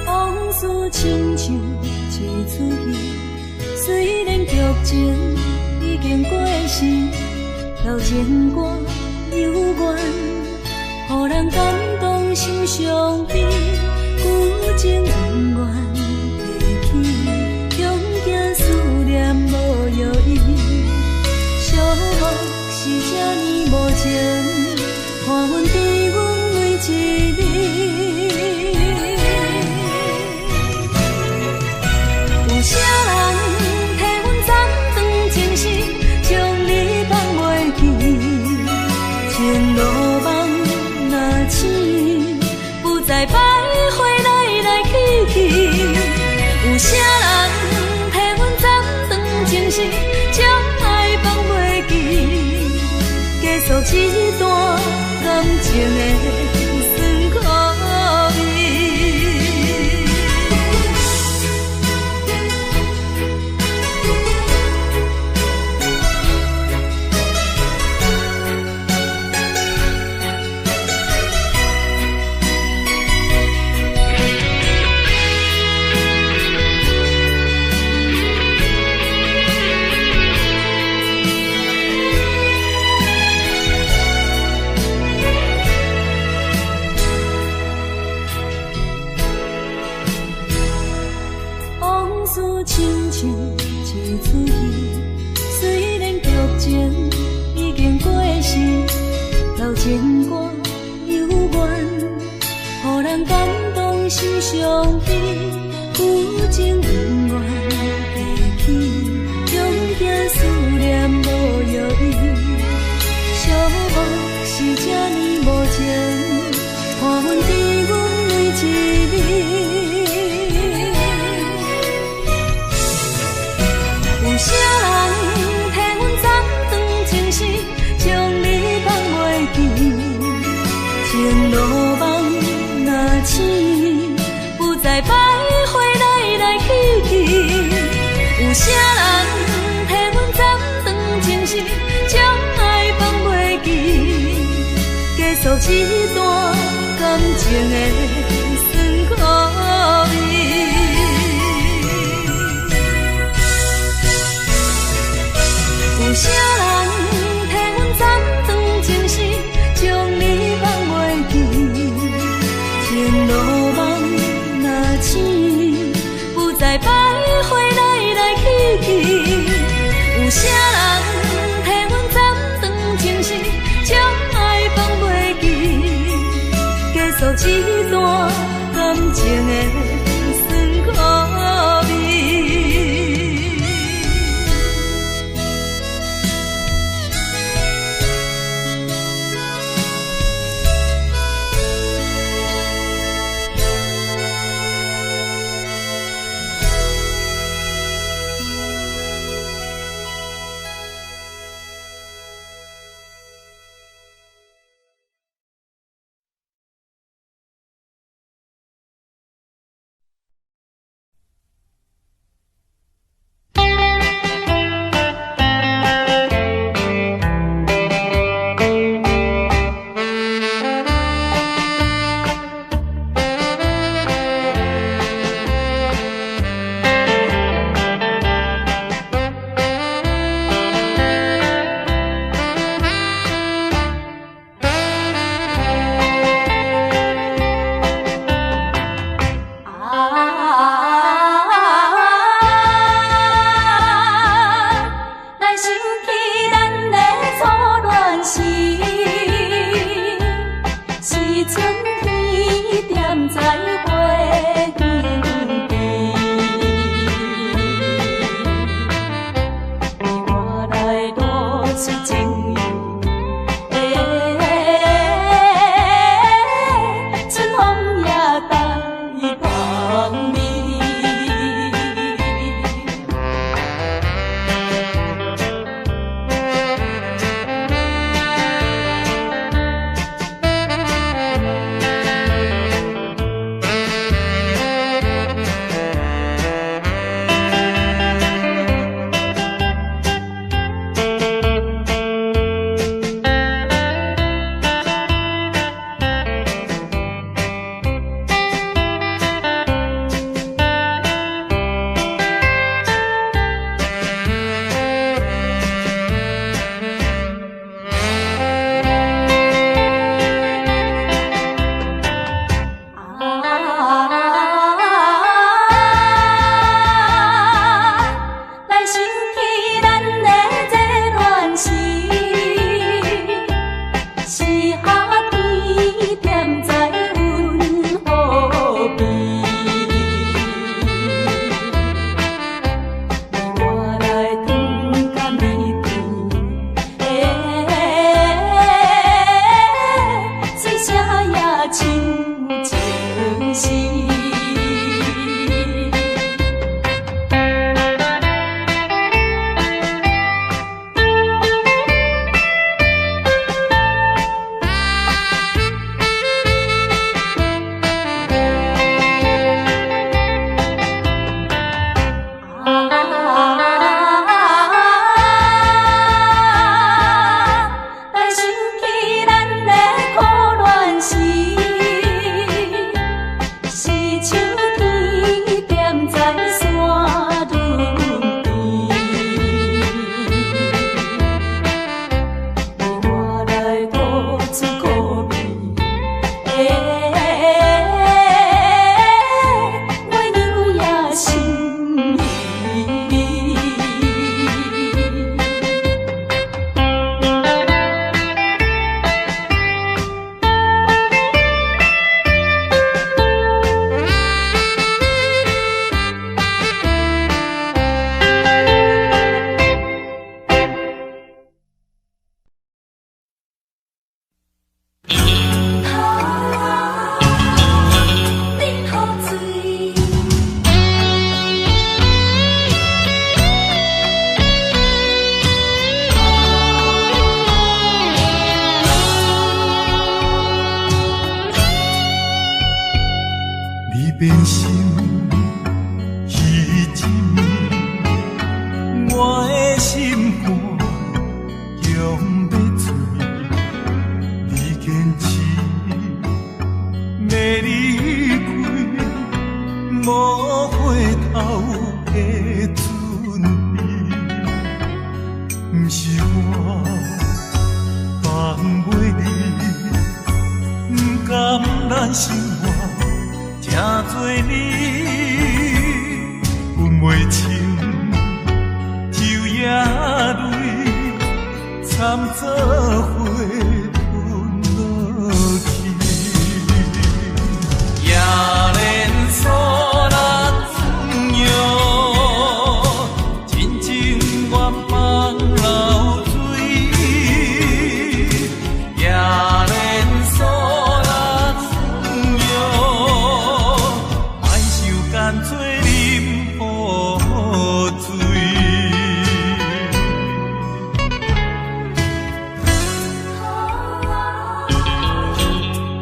往事亲像一出戏，虽然剧情已经过时，老情歌犹原，予人感动心伤悲。旧情永远提起，恐惊思念无药医。寂寞是这呢无情，看阮伫阮每一日。有啥人替阮暂断情丝，将你放袂记？前路梦若醒，不再徘徊来来去去。有啥人替阮暂断情丝，将爱放袂记？结束这段感情的酸苦味。亲像一出戏，虽然剧情已经过时，老情歌犹原，予人感动心伤悲。旧情永远提起，恐惊思念无药医。寂寞是这呢无情，看阮伫阮每一日。有啥人替阮暂断情丝，将你放袂记？前路梦若醒，不再徘徊来来去去。有啥人替阮暂断情丝，将爱放袂记？结束这段感情的酸苦味。有啥人替阮暂断情丝，将你放袂记？前路梦若醒，不再徘徊来来去去。有啥人替阮暂断情丝，将爱放袂记？结束这段感情的酸苦味。来露出情意。春风也带芳味。变心彼一暝，我的心肝强要碎，你坚持要离开，无回头的准备，不是我放袂你，不甘咱生活。正做你分袂清，酒也泪掺做伙吞落去，也连锁人用真情愿放流水，也连锁。干脆啉好醉，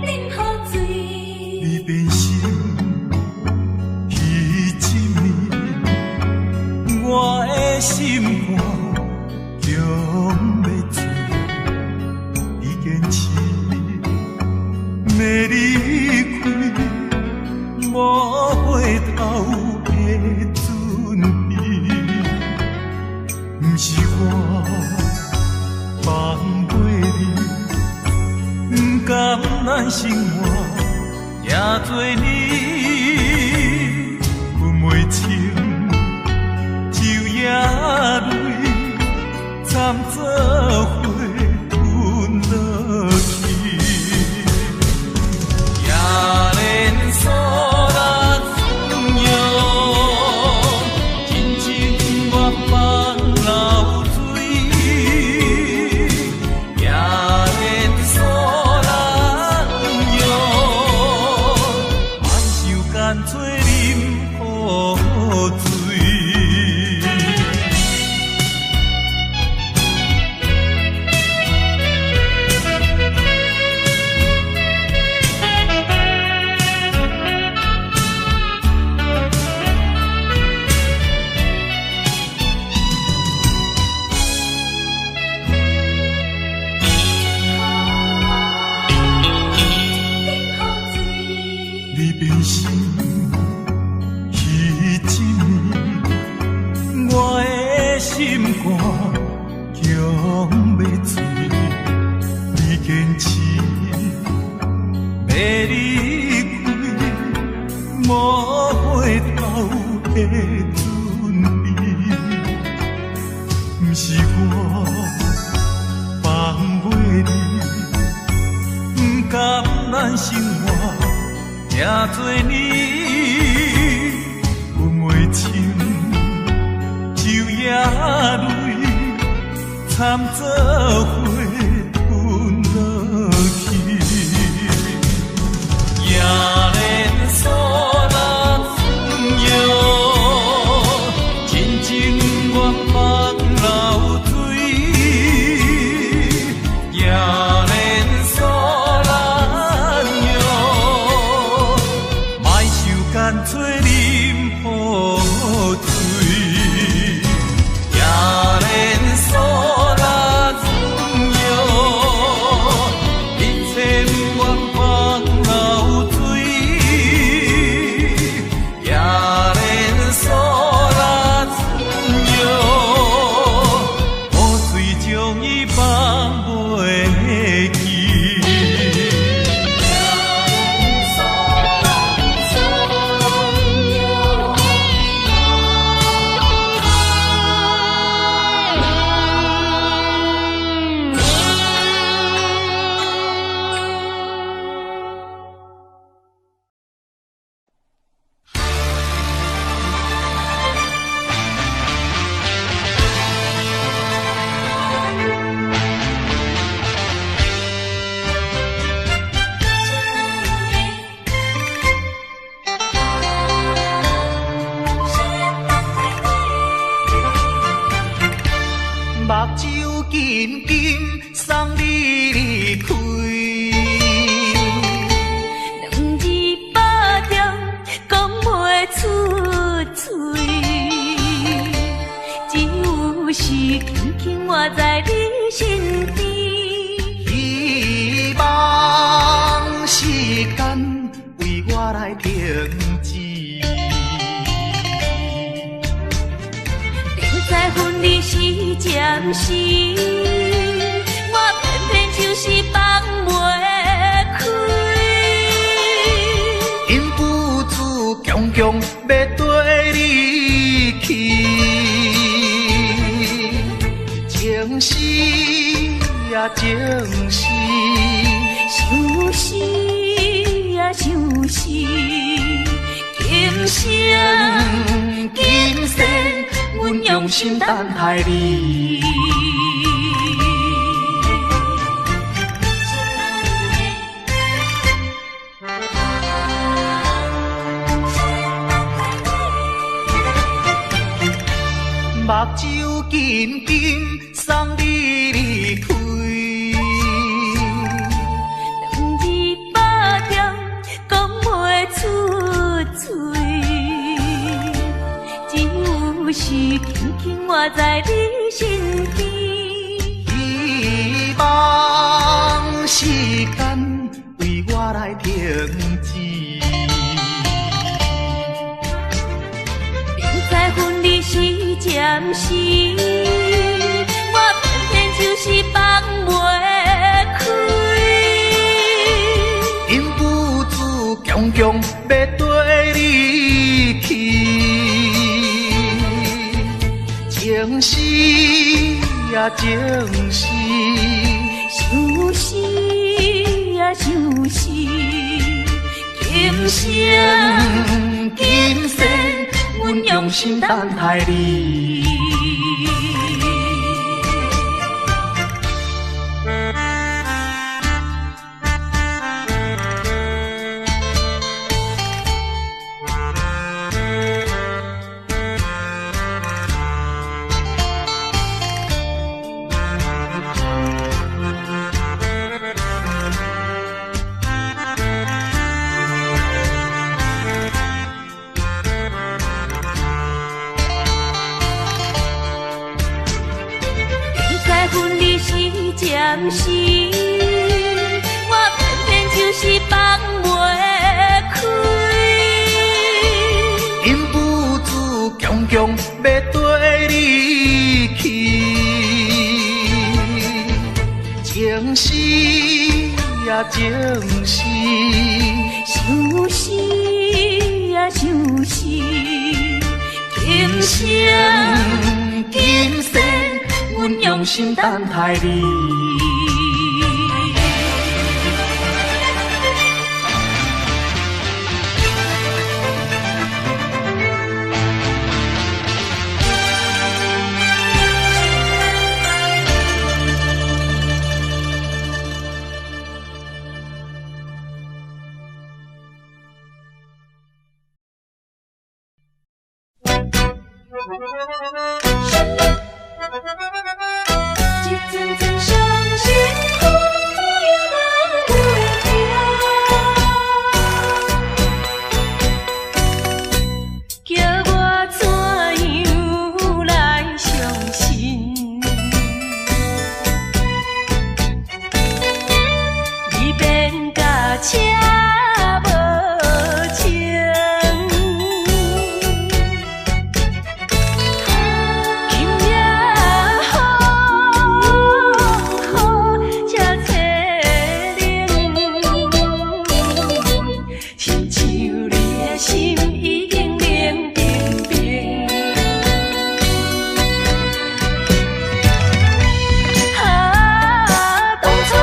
啉好醉。你变心彼一暝，我的心肝强要醉，你坚持要离开，无回头的准备，不是我放袂你，不甘咱生活也做你分袂清，酒也泪掺做伙吞落去，也连锁。真情愿放流水。强要醉，你坚持要离开，无回头的准备，不是我放袂你，不甘咱生活赢做你，阮袂清酒也泪，惨做伙分落去，也连锁咱有真情愿放流水，也连锁咱有莫受干脆啉破醉，也连锁咱有一切不愿放流水，也连锁咱有雨水将伊放袂记。目睭紧紧送你离开，两字百点讲袂出嘴，只有是轻轻活在你身边。希望时间为我来停止。在分离时暂时，我偏偏就是放袂开。因父子强强要跟你去，情是呀情是，想死呀想死，今生今生，阮用心等待你。目睭紧紧送你离开，两字百点讲袂出嘴，只有是轻轻活在你身边。希望时间为我来停止。在分离时暂时，我偏偏就是放袂开。因父子强强要跟你去，情是呀情是，想死呀想死，今生今生，阮用心等待你。暂时，我偏偏就是放袂开。因父子强强要跟你去。啊情是，就是啊就是，今生今世，阮用心等待你。一阵阵伤心风又来听，叫我怎样来相信？你变甲车无情。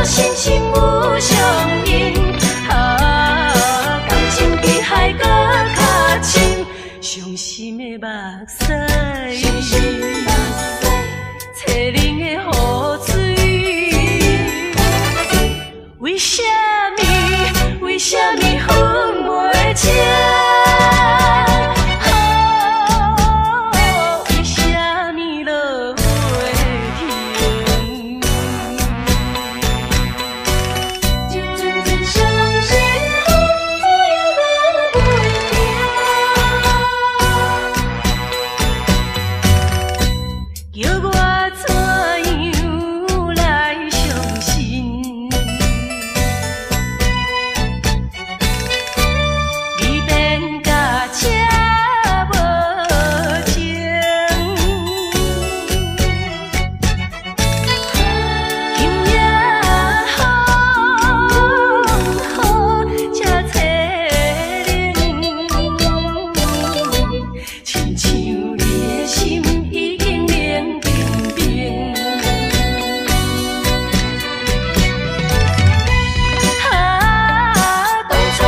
心心有相印，感情比海搁较深，伤心的目屎，淬冷的雨水，为什么分袂清？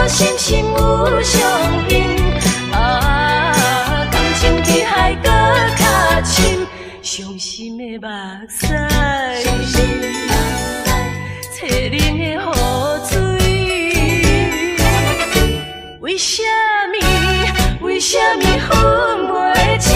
心心有相印，感情比海搁较深，伤心的目屎，淬冷的雨水，为什么分袂清？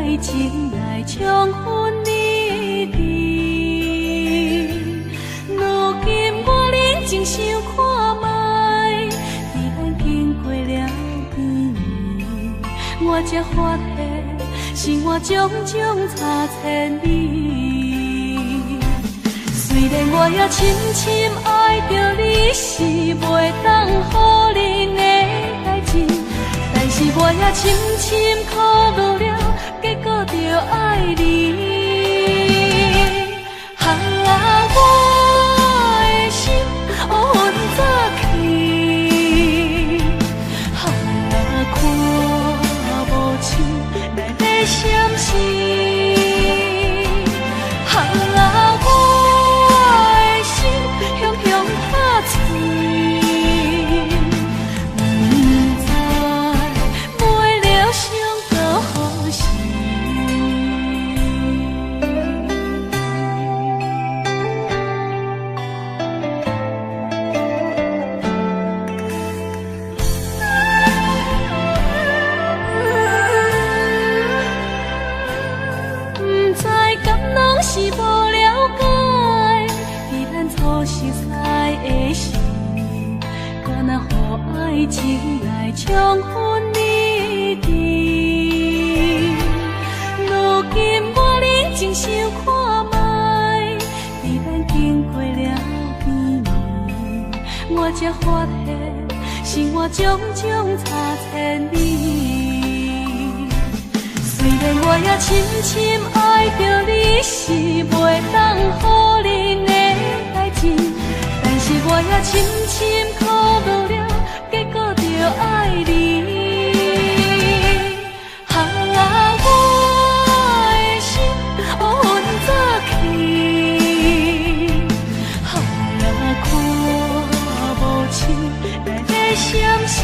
爱情来冲昏你的。如今我认真想看卖，在咱经过了几年，我才发现生活种种差千里。虽然我也深深爱着你，是袂当予人的代志，但是我也深深苦恼了，结果着爱你。我的心乌云早起，看无情来在闪烁。是无了解，在咱初识识的时，敢若予爱情来冲昏你的。如今我认真想看卖，在咱经过了几年，我才发现生活种种差千里。虽然我也深深爱着你，是袂当予人的代志，但是我也深深苦恼了，结果着爱你。我的心乌云早起，看无情来在闪烁。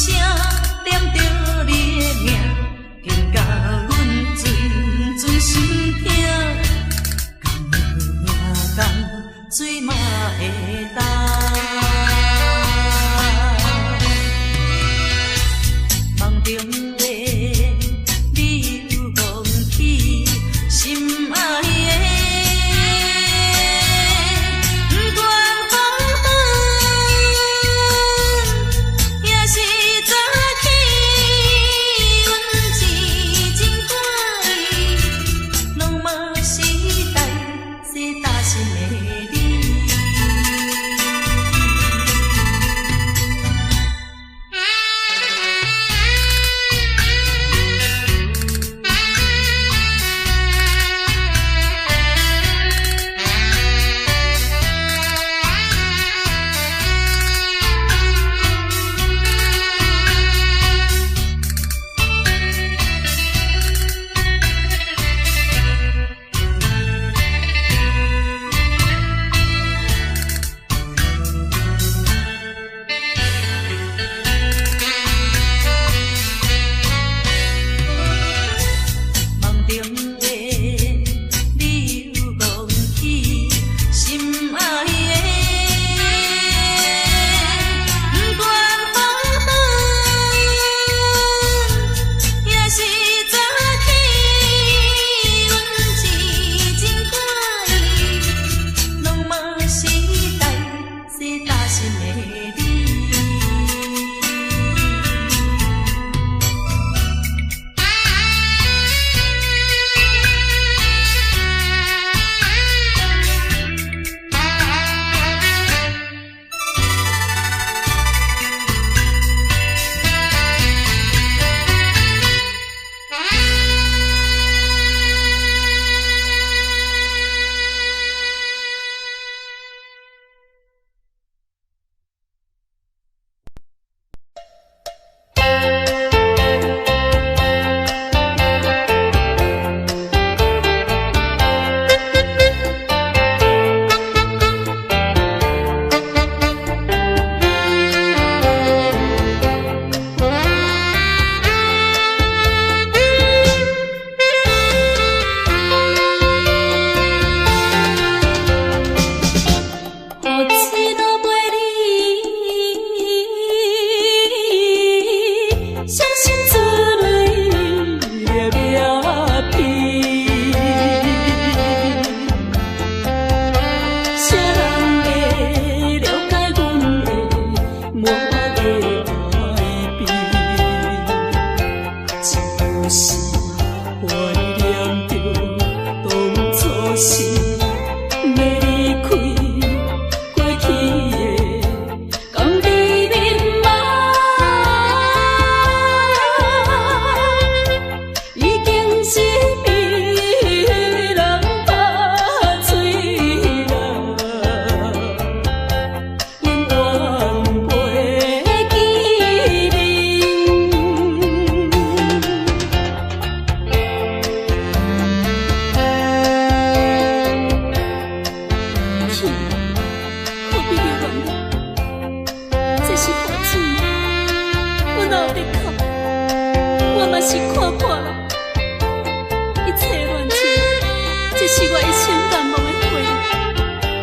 声念着你的名，紧甲阮阵阵心痛，甘水嘛会干。梦中的你有忘记心爱的，不管风雨也是早起，阮是真欢喜，拢嘛是代是大心的你。是看破了一切乱情，这是我一生难忘的回忆。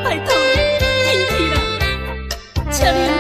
拜托，天气啦，请你。